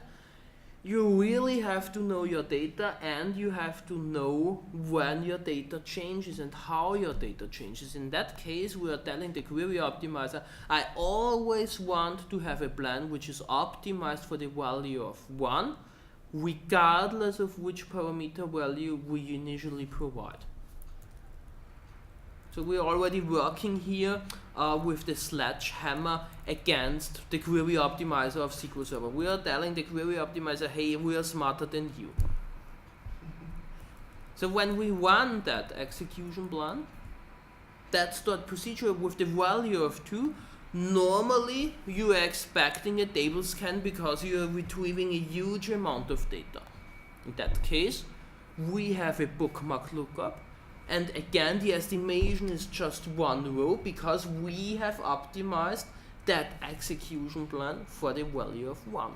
you really have to know your data, and you have to know when your data changes and how your data changes. In that case, we are telling the query optimizer, I always want to have a plan which is optimized for the value of 1, regardless of which parameter value we initially provide. So we're already working here with the sledgehammer against the query optimizer of SQL Server. We are telling the query optimizer, hey, we are smarter than you. So when we run that execution plan, that stored procedure with the value of 2, normally you are expecting a table scan because you are retrieving a huge amount of data. In that case, we have a bookmark lookup. And again, the estimation is just one row because we have optimized that execution plan for the value of 1.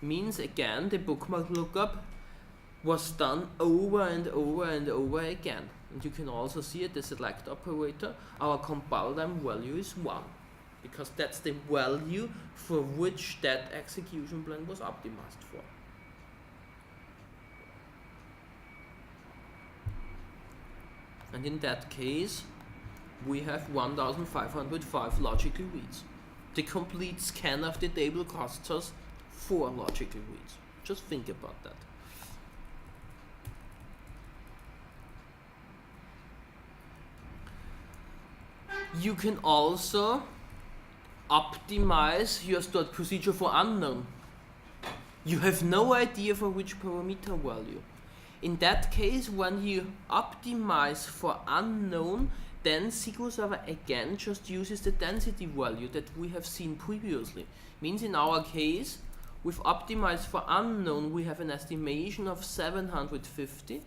Means again, the bookmark lookup was done over and over and over again. And you can also see at the select operator, our compile time value is 1. Because that's the value for which that execution plan was optimized for. And in that case, we have 1,505 logical reads. The complete scan of the table costs us 4 logical reads. Just think about that. You can also optimize your stored procedure for unknown. You have no idea for which parameter value. In that case, when you optimize for unknown, then SQL Server again just uses the density value that we have seen previously. Means in our case, with optimize for unknown, we have an estimation of 750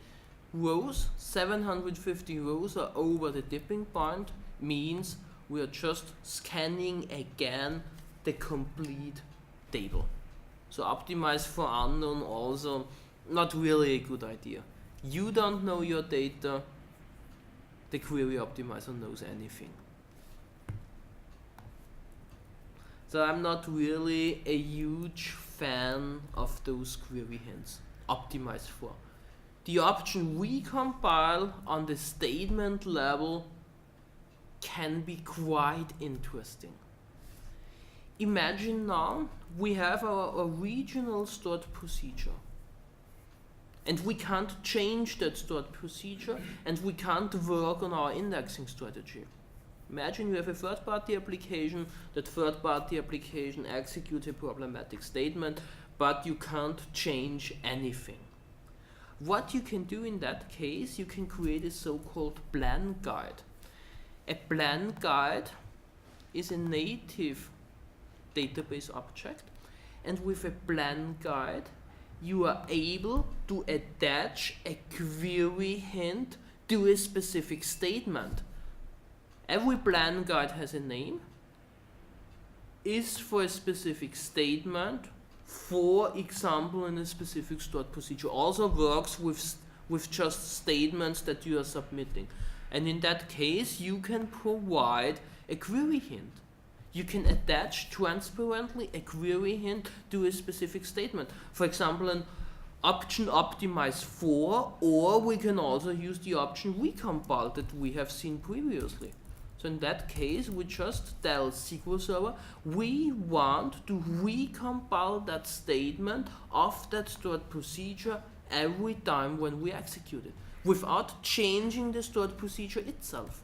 rows. 750 rows are over the tipping point, means we are just scanning again the complete table. So optimize for unknown also not really a good idea. You don't know your data, the query optimizer knows anything. So I'm not really a huge fan of those query hints. Optimize for. The option recompile on the statement level can be quite interesting. Imagine now we have our original stored procedure. And we can't change that stored procedure, and we can't work on our indexing strategy. Imagine you have a third-party application, that third-party application executes a problematic statement, but you can't change anything. What you can do in that case, you can create a so-called plan guide. A plan guide is a native database object, and with a plan guide, you are able to attach a query hint to a specific statement. Every plan guide has a name, is for a specific statement, for example in a specific stored procedure. Also works with just statements that you are submitting. And in that case, you can provide a query hint. You can attach transparently a query hint to a specific statement. For example, an option optimize for, or we can also use the option recompile that we have seen previously. So in that case, we just tell SQL Server, we want to recompile that statement of that stored procedure every time when we execute it, without changing the stored procedure itself.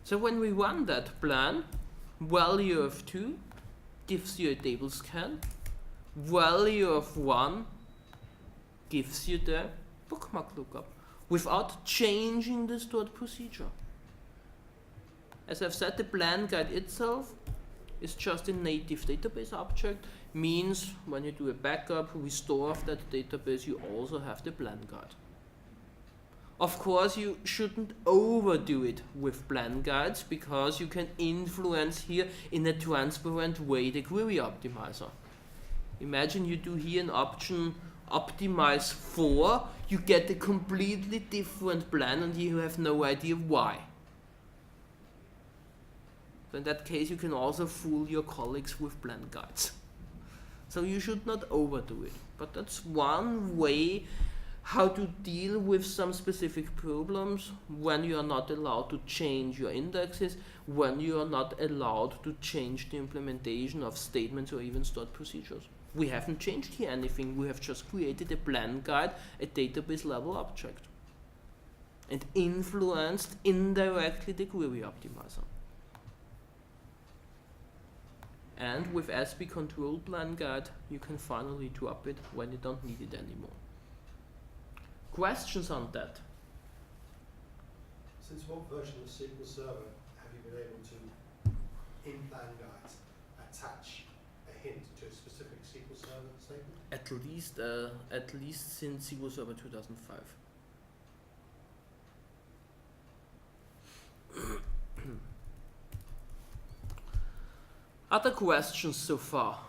So when we run that plan, value of 2 gives you a table scan, value of 1 gives you the bookmark lookup, without changing the stored procedure. As I've said, the plan guide itself is just a native database object, means when you do a backup, restore of that database, you also have the plan guide. Of course, you shouldn't overdo it with plan guides, because you can influence here in a transparent way the query optimizer. Imagine you do here an option optimize for, you get a completely different plan and you have no idea why. So in that case, you can also fool your colleagues with plan guides. So you should not overdo it. But that's one way how to deal with some specific problems when you are not allowed to change your indexes, when you are not allowed to change the implementation of statements or even stored procedures. We haven't changed here anything, we have just created a plan guide, a database level object, and influenced indirectly the query optimizer. And with SB control plan guide, you can finally drop it when you don't need it anymore. Questions on that? Since what version of SQL Server have you been able to, in plan guides, attach a hint to a specific SQL Server statement? At least since SQL Server 2005. Other questions so far?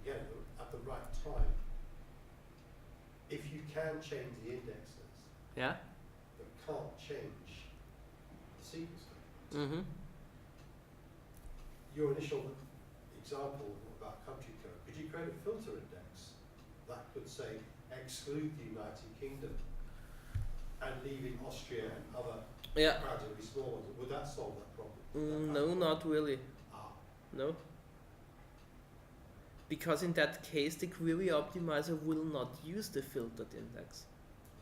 Again, at the right time, if you can change the indexes, Yeah? but can't change the SQL statement. Your initial example about country code, could you create a filter index that could say exclude the United Kingdom and leaving Austria and other relatively small ones? Would that solve that problem? No, not really. Ah, No. Because in that case, the query optimizer will not use the filtered index.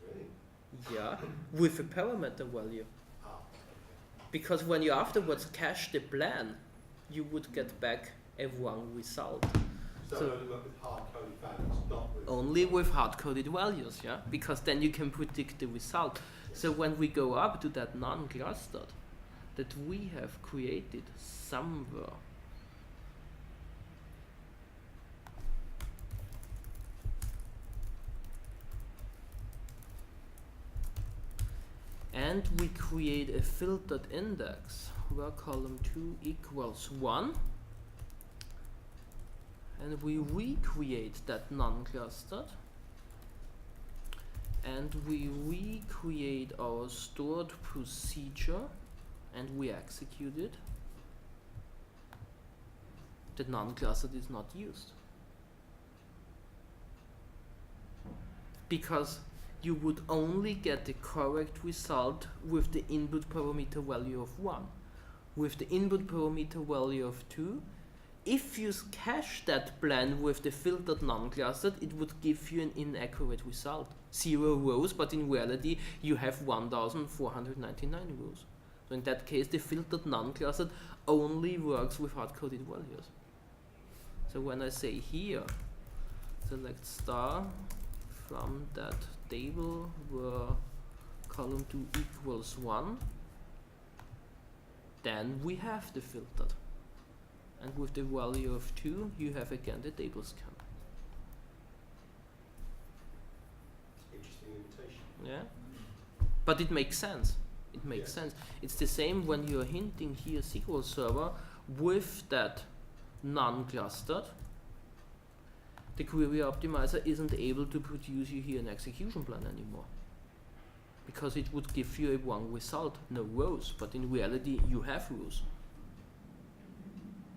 really? Yeah, with a parameter value. Ah, okay. Because when you afterwards cache the plan, you would get back a wrong result. So only work with hard-coded values, not with... Only with hard-coded values, yeah? Because then you can predict the result. So when we go up to that non-clustered that we have created somewhere, and we create a filtered index where column 2 equals 1, and we recreate that non-clustered, and we recreate our stored procedure and we execute it, the non-clustered is not used. Because you would only get the correct result with the input parameter value of 1. With the input parameter value of 2, if you cache that plan with the filtered non-clustered, it would give you an inaccurate result. 0 rows, but in reality you have 1499 rows. So in that case, the filtered non-clustered only works with hard-coded values. So when I say here, select star from that table where column 2 equals 1, then we have the filtered. And with the value of 2, you have again the table scan. Interesting invitation. Yeah? But it makes sense. It makes sense. It's the same when you're hinting here SQL Server with that non-clustered. The query optimizer isn't able to produce you here an execution plan anymore. Because it would give you a wrong result, no rows, but in reality you have rows.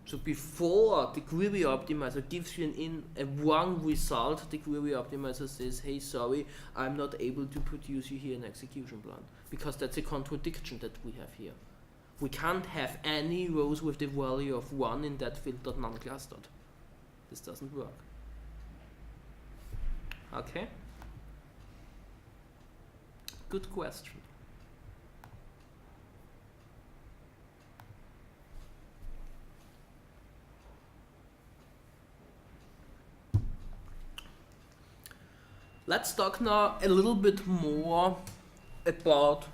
So before the query optimizer gives you a wrong result, the query optimizer says, hey, sorry, I'm not able to produce you here an execution plan. Because that's a contradiction that we have here. We can't have any rows with the value of 1 in that filtered non-clustered. This doesn't work. Okay? Good question. Let's talk now a little bit more about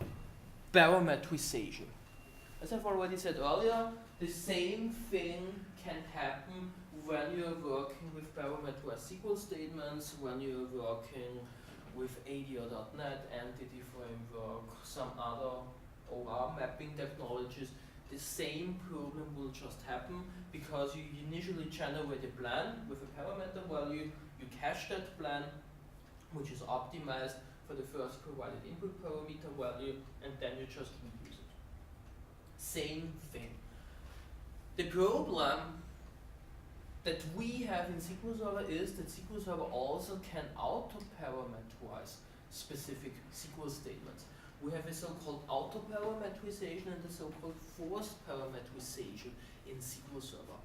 parameterization. As I've already said earlier, the same thing can happen when you're working with parameterized SQL statements, when you're working with ADO.NET, Entity Framework, some other OR mapping technologies. The same problem will just happen because you initially generate a plan with a parameter value, you cache that plan, which is optimized for the first provided input parameter value, and then you just reuse it. Same thing. The problem that we have in SQL Server is that SQL Server also can auto-parameterize specific SQL statements. We have a so-called auto-parameterization and a so-called forced parameterization in SQL Server.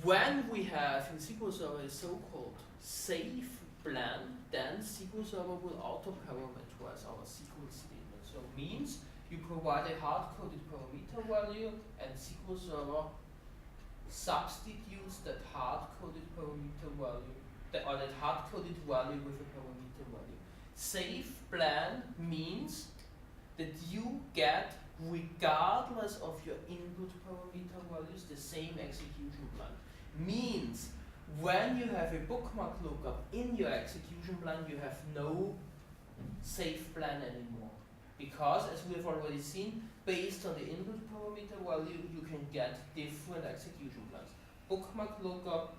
When we have in SQL Server a so-called safe plan, then SQL Server will auto-parameterize our SQL statement. So it means you provide a hard-coded parameter value and SQL Server substitutes that hard-coded parameter value, or that hard-coded value with a parameter value. Safe plan means that you get, regardless of your input parameter values, the same execution plan. Means when you have a bookmark lookup in your execution plan, you have no safe plan anymore. Because, as we have already seen, based on the input parameter value, you can get different execution plans. Bookmark lookup,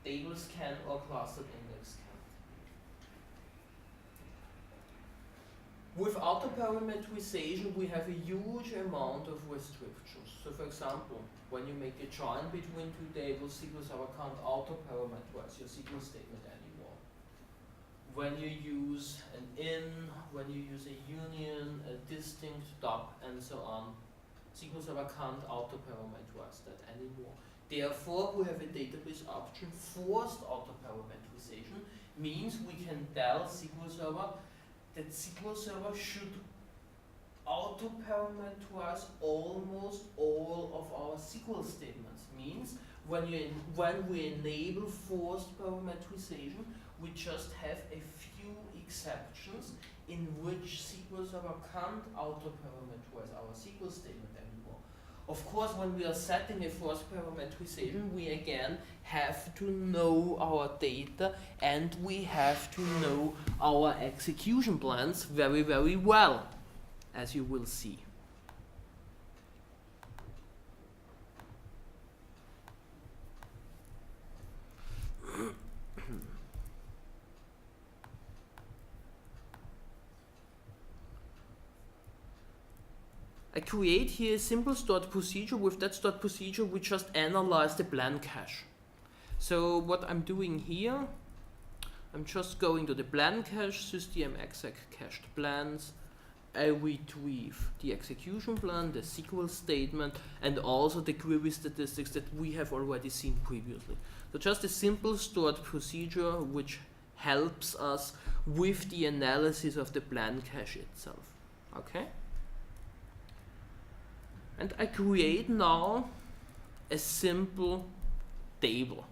table scan, or clustered index scan. With auto-parameterization, we have a huge amount of restrictions. So, for example, when you make a join between two tables, SQL Server can't auto-parameterize your SQL statement anymore. When you use an in, when you use a union, a distinct, stop, and so on, SQL Server can't auto-parameterize that anymore. Therefore, we have a database option. Forced auto-parameterization means we can tell SQL Server that SQL Server should auto-parameterize almost all of our SQL statements. Means when we enable forced parameterization, we just have a few exceptions in which SQL Server can't auto-parameterize our SQL statement anymore. Of course, when we are setting a forced parameterization, we again have to know our data and we have to know our execution plans very, very well, as you will see. I create here a simple stored procedure. With that stored procedure, we just analyze the plan cache. So what I'm doing here, I'm just going to the plan cache, system exec cached plans. I retrieve the execution plan, the SQL statement, and also the query statistics that we have already seen previously. So just a simple stored procedure which helps us with the analysis of the plan cache itself. Okay? And I create now a simple table.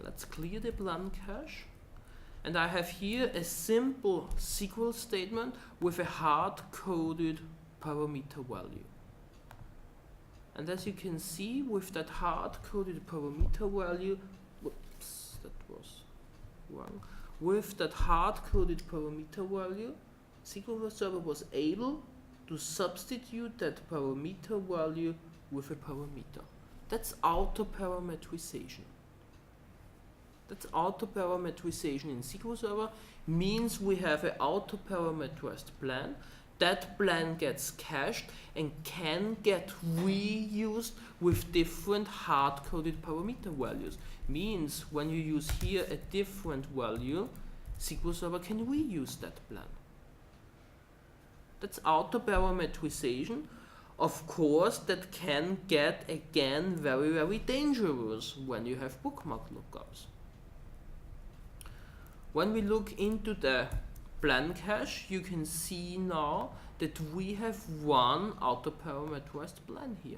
Let's clear the plan cache. And I have here a simple SQL statement with a hard-coded parameter value. And as you can see, with that hard-coded parameter value, whoops, that was wrong. With that hard-coded parameter value, SQL Server was able to substitute that parameter value with a parameter. That's auto-parameterization. That's auto-parameterization in SQL Server. Means we have an auto-parameterized plan. That plan gets cached and can get reused with different hard-coded parameter values. Means when you use here a different value, SQL Server can reuse that plan. That's auto-parameterization. Of course, that can get, again, very, very dangerous when you have bookmark lookups. When we look into the plan cache, you can see now that we have one auto-parameterized plan here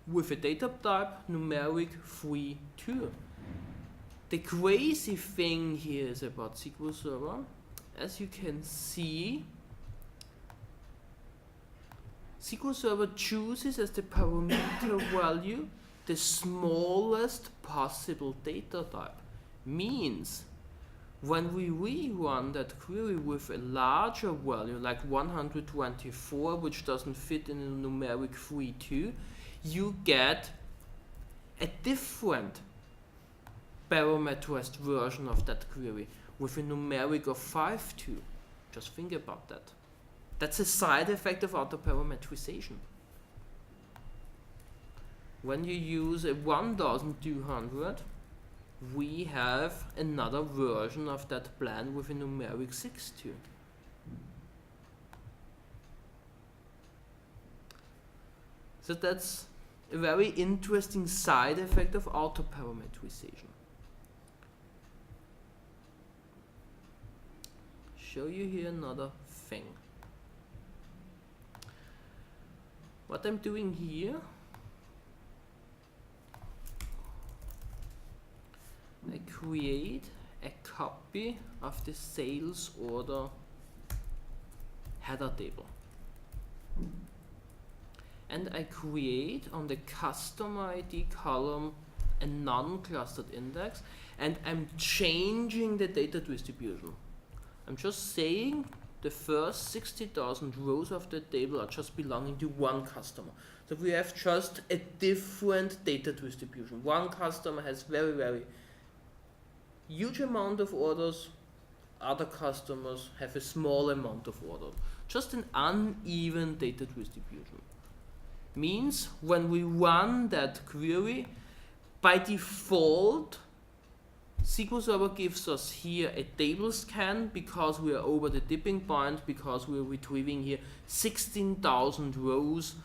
with a data type numeric 3-2. The crazy thing here is about SQL Server, as you can see, SQL Server chooses as the parameter value the smallest possible data type. Means when we rerun that query with a larger value like 124, which doesn't fit in a numeric 3.2, you get a different parameterized version of that query with a numeric of 5.2. Just think about that. That's a side effect of auto-parameterization. When you use a 1200, we have another version of that plan with a numeric 6.2. So that's a very interesting side effect of auto-parameterization. Show you here another thing. What I'm doing here, I create a copy of the sales order header table. And I create on the customer ID column a non-clustered index, and I'm changing the data distribution. I'm just saying the first 60,000 rows of the table are just belonging to one customer. So we have just a different data distribution. One customer has very, very huge amount of orders, other customers have a small amount of orders. Just an uneven data distribution. Means when we run that query, by default, SQL Server gives us here a table scan because we are over the tipping point, because we are retrieving here 16,000 rows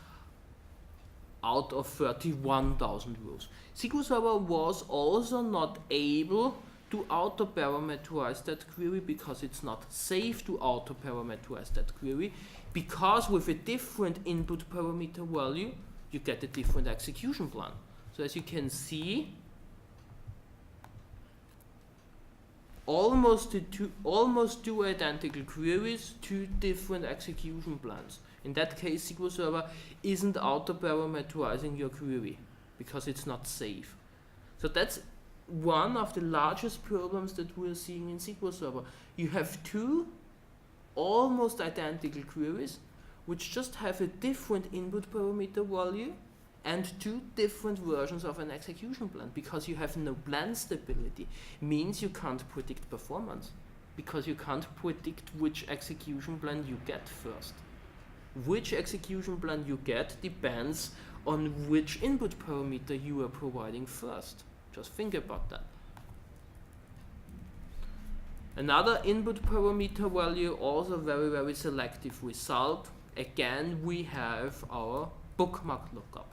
out of 31,000 rows. SQL Server was also not able to auto-parameterize that query because it's not safe to auto-parameterize that query, because with a different input parameter value, you get a different execution plan. So as you can see, almost two identical queries, two different execution plans. In that case, SQL Server isn't auto-parameterizing your query because it's not safe. So that's one of the largest problems that we're seeing in SQL Server. You have two almost identical queries which just have a different input parameter value and two different versions of an execution plan, because you have no plan stability. Means you can't predict performance because you can't predict which execution plan you get first. Which execution plan you get depends on which input parameter you are providing first. Just think about that. Another input parameter value, also very, very selective result. Again, we have our bookmark lookup.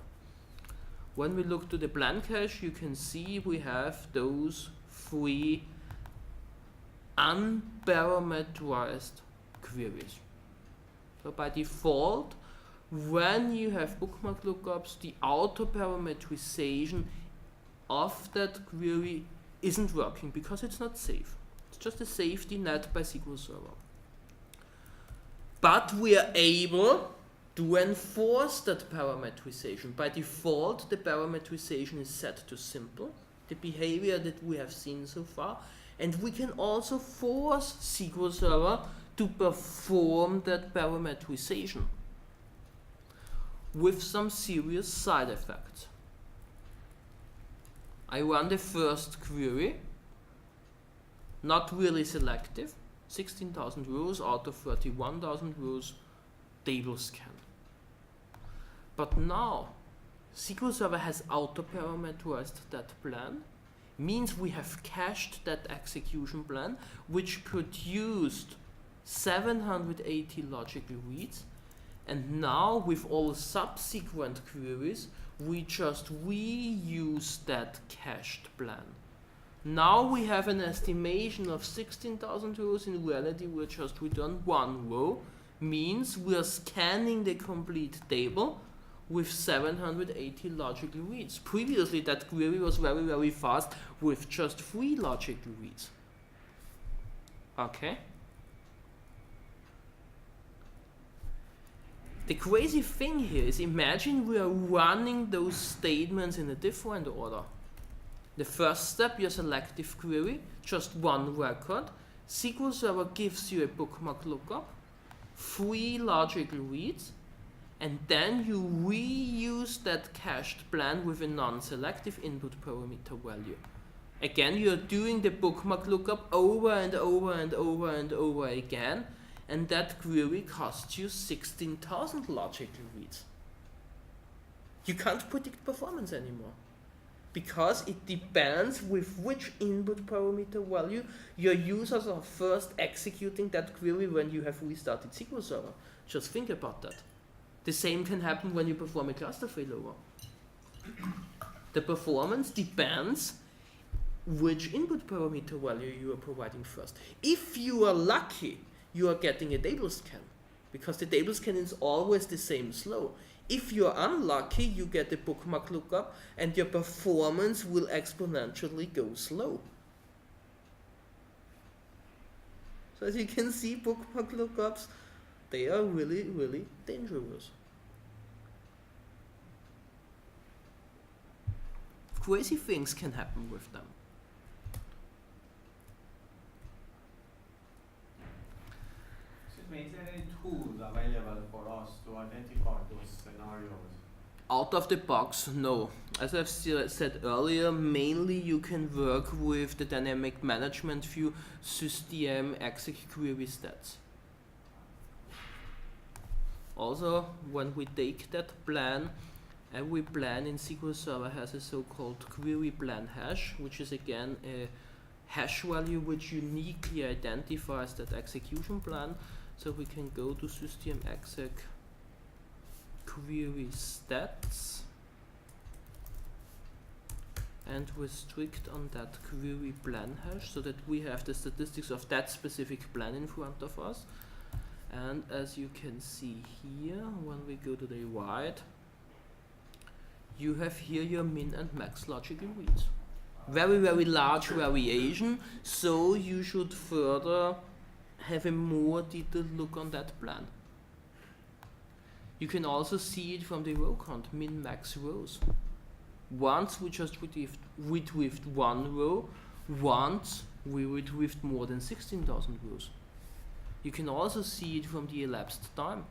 When we look to the plan cache, you can see we have those three unparameterized queries. So by default, when you have bookmark lookups, the auto-parameterization of that query isn't working because it's not safe. It's just a safety net by SQL Server. But we are able to enforce that parameterization. By default, the parameterization is set to simple, the behavior that we have seen so far, and we can also force SQL Server to perform that parameterization with some serious side effects. I run the first query, not really selective, 16,000 rows out of 31,000 rows, table scan. But now, SQL Server has auto-parameterized that plan, means we have cached that execution plan, which produced 780 logical reads, and now with all subsequent queries, we just reuse that cached plan. Now we have an estimation of 16,000 rows. In reality, we're just return one row, means we are scanning the complete table with 780 logical reads. Previously, that query was very, very fast with just 3 logical reads. Okay? The crazy thing here is, imagine we are running those statements in a different order. The first step, your selective query, just 1 record. SQL Server gives you a bookmark lookup, 3 logical reads, and then you reuse that cached plan with a non-selective input parameter value. Again, you're doing the bookmark lookup over and over and over and over again, and that query costs you 16,000 logical reads. You can't predict performance anymore, because it depends with which input parameter value your users are first executing that query when you have restarted SQL Server. Just think about that. The same can happen when you perform a cluster failover. The performance depends which input parameter value you are providing first. If you are lucky, you are getting a table scan, because the table scan is always the same slow. If you're unlucky, you get a bookmark lookup and your performance will exponentially go slow. So as you can see, bookmark lookups, they are really, really dangerous. Crazy things can happen with them. Is there any tools available for us to identify those scenarios? Out of the box, no. As I've said earlier, mainly you can work with the dynamic management view, system exec query stats. Also, when we take that plan, every plan in SQL Server has a so-called query plan hash, which is again a hash value which uniquely identifies that execution plan. So we can go to system exec query stats and restrict on that query plan hash so that we have the statistics of that specific plan in front of us. And as you can see here, when we go to the right, you have here your min and max logical reads. Very, very large variation, so you should further have a more detailed look on that plan. You can also see it from the row count, min max rows. Once we just retrieved 1 row, once we retrieved more than 16,000 rows. You can also see it from the elapsed time.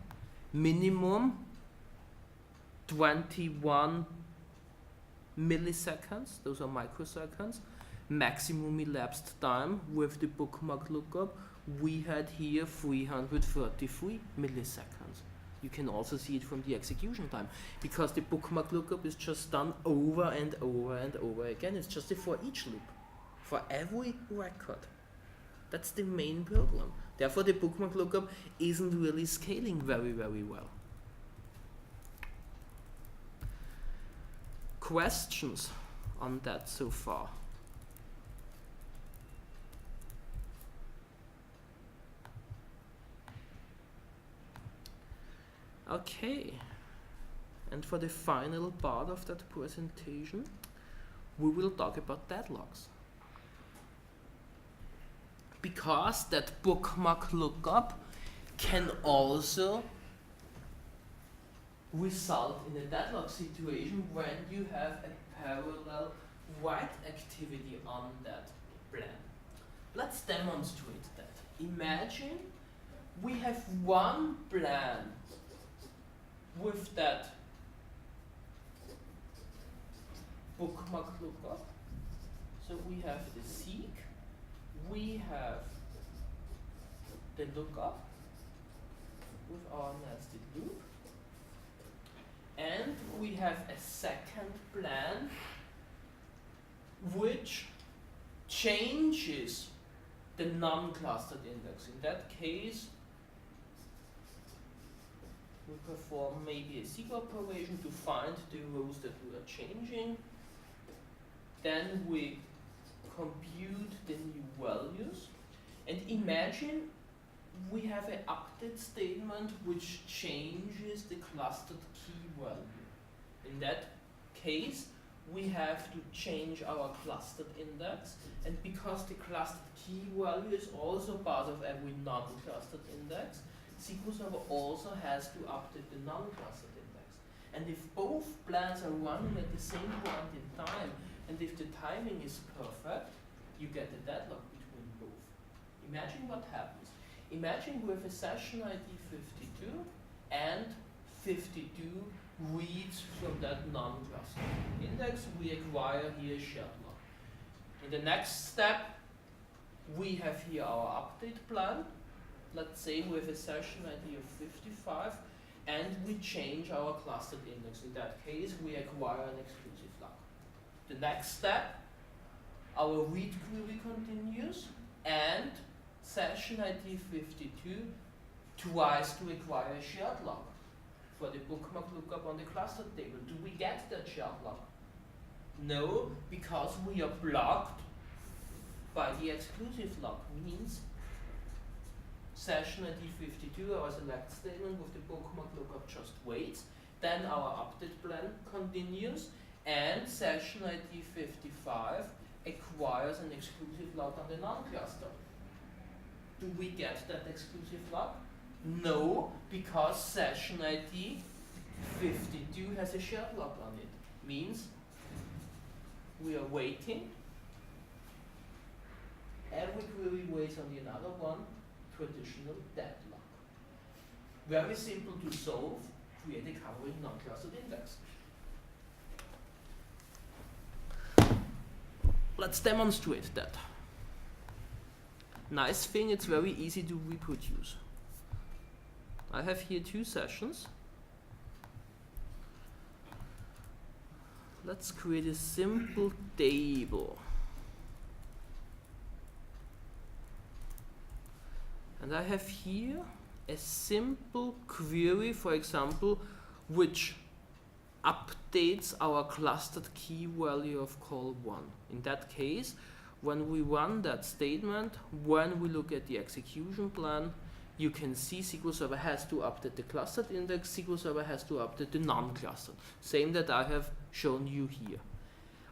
Minimum 21 milliseconds, those are microseconds. Maximum elapsed time with the bookmark lookup, we had here 333 milliseconds. You can also see it from the execution time, because the bookmark lookup is just done over and over and over again. It's just a for each loop, for every record. That's the main problem. Therefore, the bookmark lookup isn't really scaling very, very well. Questions on that so far? Okay, and for the final part of that presentation, we will talk about deadlocks. Because that bookmark lookup can also result in a deadlock situation when you have a parallel write activity on that plan. Let's demonstrate that. Imagine we have one plan with that bookmark lookup. So we have the seek, we have the lookup with our nested loop, and we have a second plan which changes the non-clustered index. In that case, we perform maybe a SQL operation to find the rows that we are changing. Then we compute the new values. And imagine we have an update statement which changes the clustered key value. In that case, we have to change our clustered index, and because the clustered key value is also part of every non-clustered index, SQL Server also has to update the non-clustered index. And if both plans are running at the same point in time, and if the timing is perfect, you get a deadlock between both. Imagine what happens. Imagine we have a session ID 52 and 52 reads from that non-clustered index. We acquire here shared lock. In the next step, we have here our update plan. Let's say we have a session ID of 55 and we change our clustered index. In that case, we acquire an exclusive lock. The next step, our read query continues and session ID 52 tries to acquire a shared lock for the bookmark lookup on the clustered table. Do we get that shared lock? No, because we are blocked by the exclusive lock. Means session ID 52, our select statement with the bookmark lookup just waits. Then our update plan continues and session ID 55 acquires an exclusive lock on the non-cluster. Do we get that exclusive lock? No, because session ID 52 has a shared lock on it. Means we are waiting. Every query waits on the another one. Traditional deadlock. Very simple to solve. Create a covering non-clustered index. Let's demonstrate that. Nice thing, it's very easy to reproduce. I have here two sessions. Let's create a simple table. And I have here a simple query, for example, which updates our clustered key value of call 1. In that case, when we run that statement, when we look at the execution plan, you can see SQL Server has to update the clustered index, SQL Server has to update the non-clustered. Same that I have shown you here.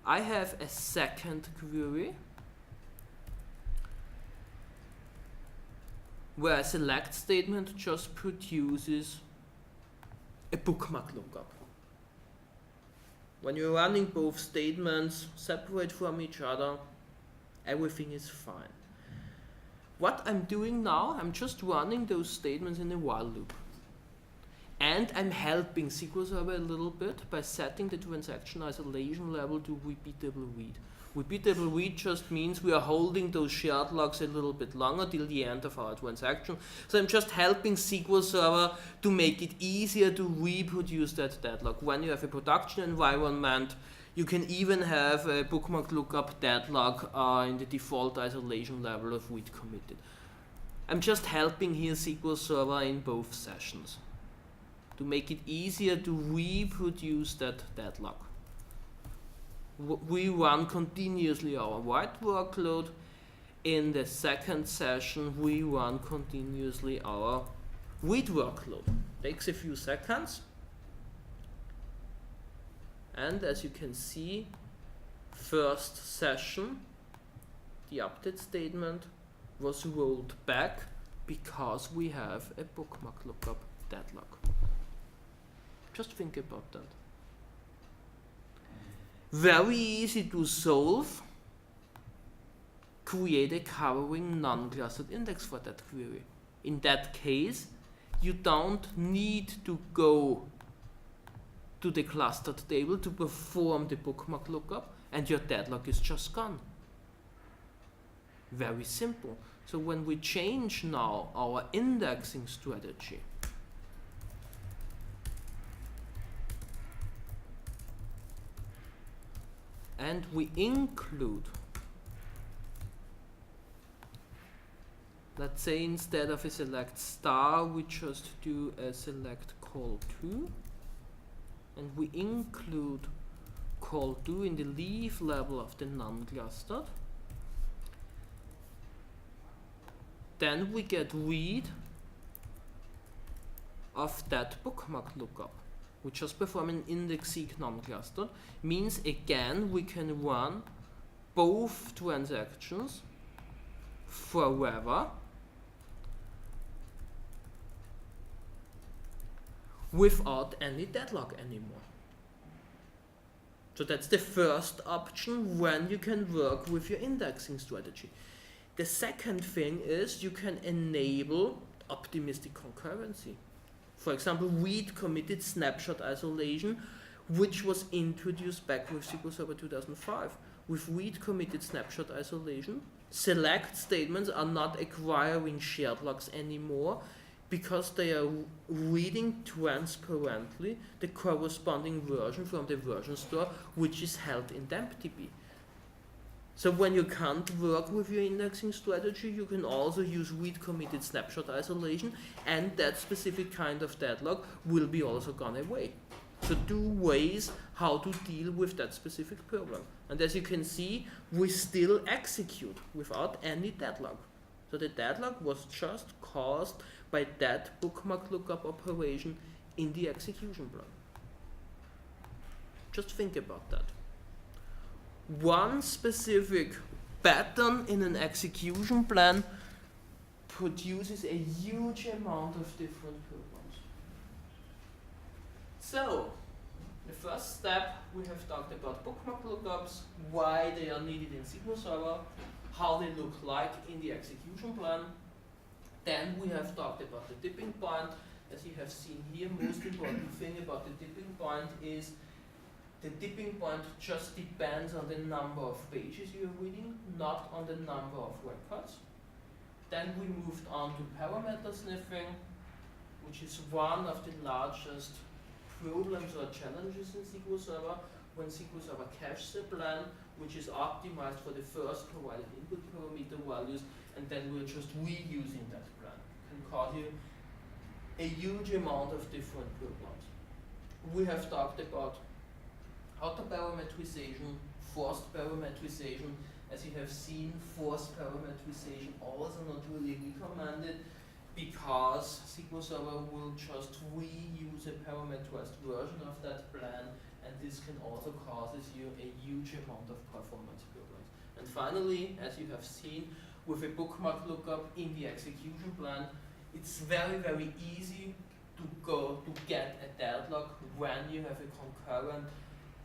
I have a second query where a select statement just produces a bookmark lookup. When you're running both statements separate from each other, everything is fine. What I'm doing now, I'm just running those statements in a while loop. And I'm helping SQL Server a little bit by setting the transaction isolation level to repeatable read. Repeatable read just means we are holding those shared logs a little bit longer till the end of our transaction. So I'm just helping SQL Server to make it easier to reproduce that deadlock. When you have a production environment, you can even have a bookmark lookup deadlock in the default isolation level of read committed. I'm just helping here SQL Server in both sessions to make it easier to reproduce that deadlock. We run continuously our write workload. In the second session, we run continuously our read workload. Takes a few seconds. And as you can see, first session, the update statement was rolled back because we have a bookmark lookup deadlock. Just think about that. Very easy to solve. Create a covering non-clustered index for that query. In that case, you don't need to go to the clustered table to perform the bookmark lookup, and your deadlock is just gone. Very simple. So when we change now our indexing strategy, and we include, let's say instead of a select star, we just do a select call to, and we include call to in the leaf level of the non-clustered, then we get read of that bookmark lookup. we just perform an index seek non-clustered, means again we can run both transactions forever without any deadlock anymore. So that's the first option when you can work with your indexing strategy. The second thing is you can enable optimistic concurrency. For example, read committed snapshot isolation, which was introduced back with SQL Server 2005. With read committed snapshot isolation, select statements are not acquiring shared logs anymore because they are reading transparently the corresponding version from the version store, which is held in DempDB. So when you can't work with your indexing strategy, you can also use read committed snapshot isolation, and that specific kind of deadlock will be also gone away. So 2 ways how to deal with that specific problem. And as you can see, we still execute without any deadlock. So the deadlock was just caused by that bookmark lookup operation in the execution plan. Just think about that. One specific pattern in an execution plan produces a huge amount of different programs. So, the first step, we have talked about bookmark lookups, why they are needed in SQL Server, how they look like in the execution plan. Then we have talked about the tipping point. As you have seen here, most important thing about the tipping point is the tipping point just depends on the number of pages you are reading, not on the number of records. Then we moved on to parameter sniffing, which is one of the largest problems or challenges in SQL Server when SQL Server caches a plan, which is optimized for the first provided input parameter values, and then we're just reusing that plan. It can cause you a huge amount of different problems. We have talked about auto-parameterization, forced parameterization. As you have seen, forced parameterization also not really recommended because SQL Server will just reuse a parameterized version of that plan, and this can also causes you a huge amount of performance problems. And finally, as you have seen, with a bookmark lookup in the execution plan, it's very, very easy to get a deadlock when you have a concurrent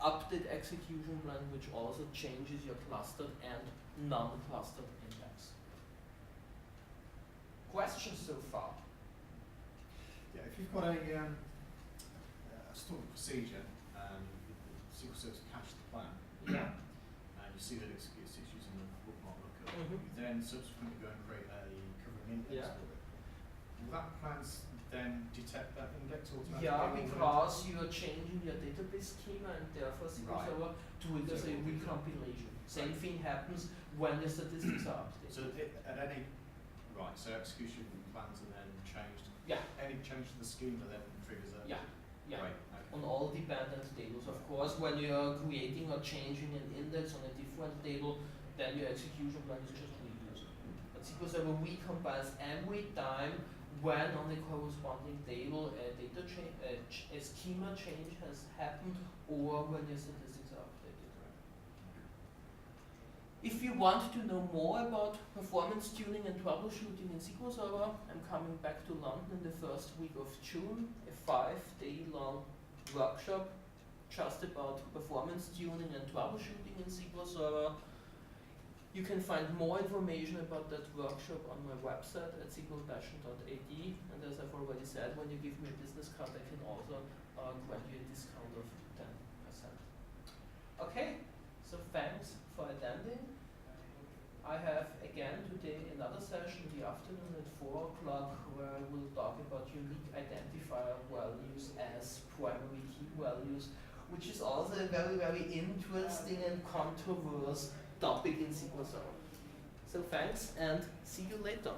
update execution plan, which also changes your clustered and non-clustered index. Questions so far? Yeah, if you've got a stored procedure, SQL Server's cached the plan, Yeah. and you see that it's using the bookmark lookup, Mhm. you then subsequently go and create a covering index Yeah. for it. Will that plan then detect that index automatically? Yeah, because you are changing your database schema, and therefore SQL Right. Server triggers a recompilation. Same Right. thing happens when the statistics are updated. So at any, right, so execution plans are then changed. Yeah. Any change to the schema then triggers a. Yeah. Yeah. Right, okay. On all dependent tables. Of course, when you are creating or changing an index on a different table, then your execution plan is just reused. But SQL Server recompiles every time when on the corresponding table a data change, a schema change has happened, or when your statistics are updated. If you want to know more about performance tuning and troubleshooting in SQL Server, I'm coming back to London in the first week of June, a 5-day-long workshop just about performance tuning and troubleshooting in SQL Server. You can find more information about that workshop on my website at sqlpassion.ad, and as I've already said, when you give me a business card, I can also grant you a discount of 10%. Okay, so thanks for attending. I have again today another session in the afternoon at 4 o'clock where I will talk about unique identifier values as primary key values, which is also a very, very interesting and controversial topic in SQL Server. So thanks and see you later.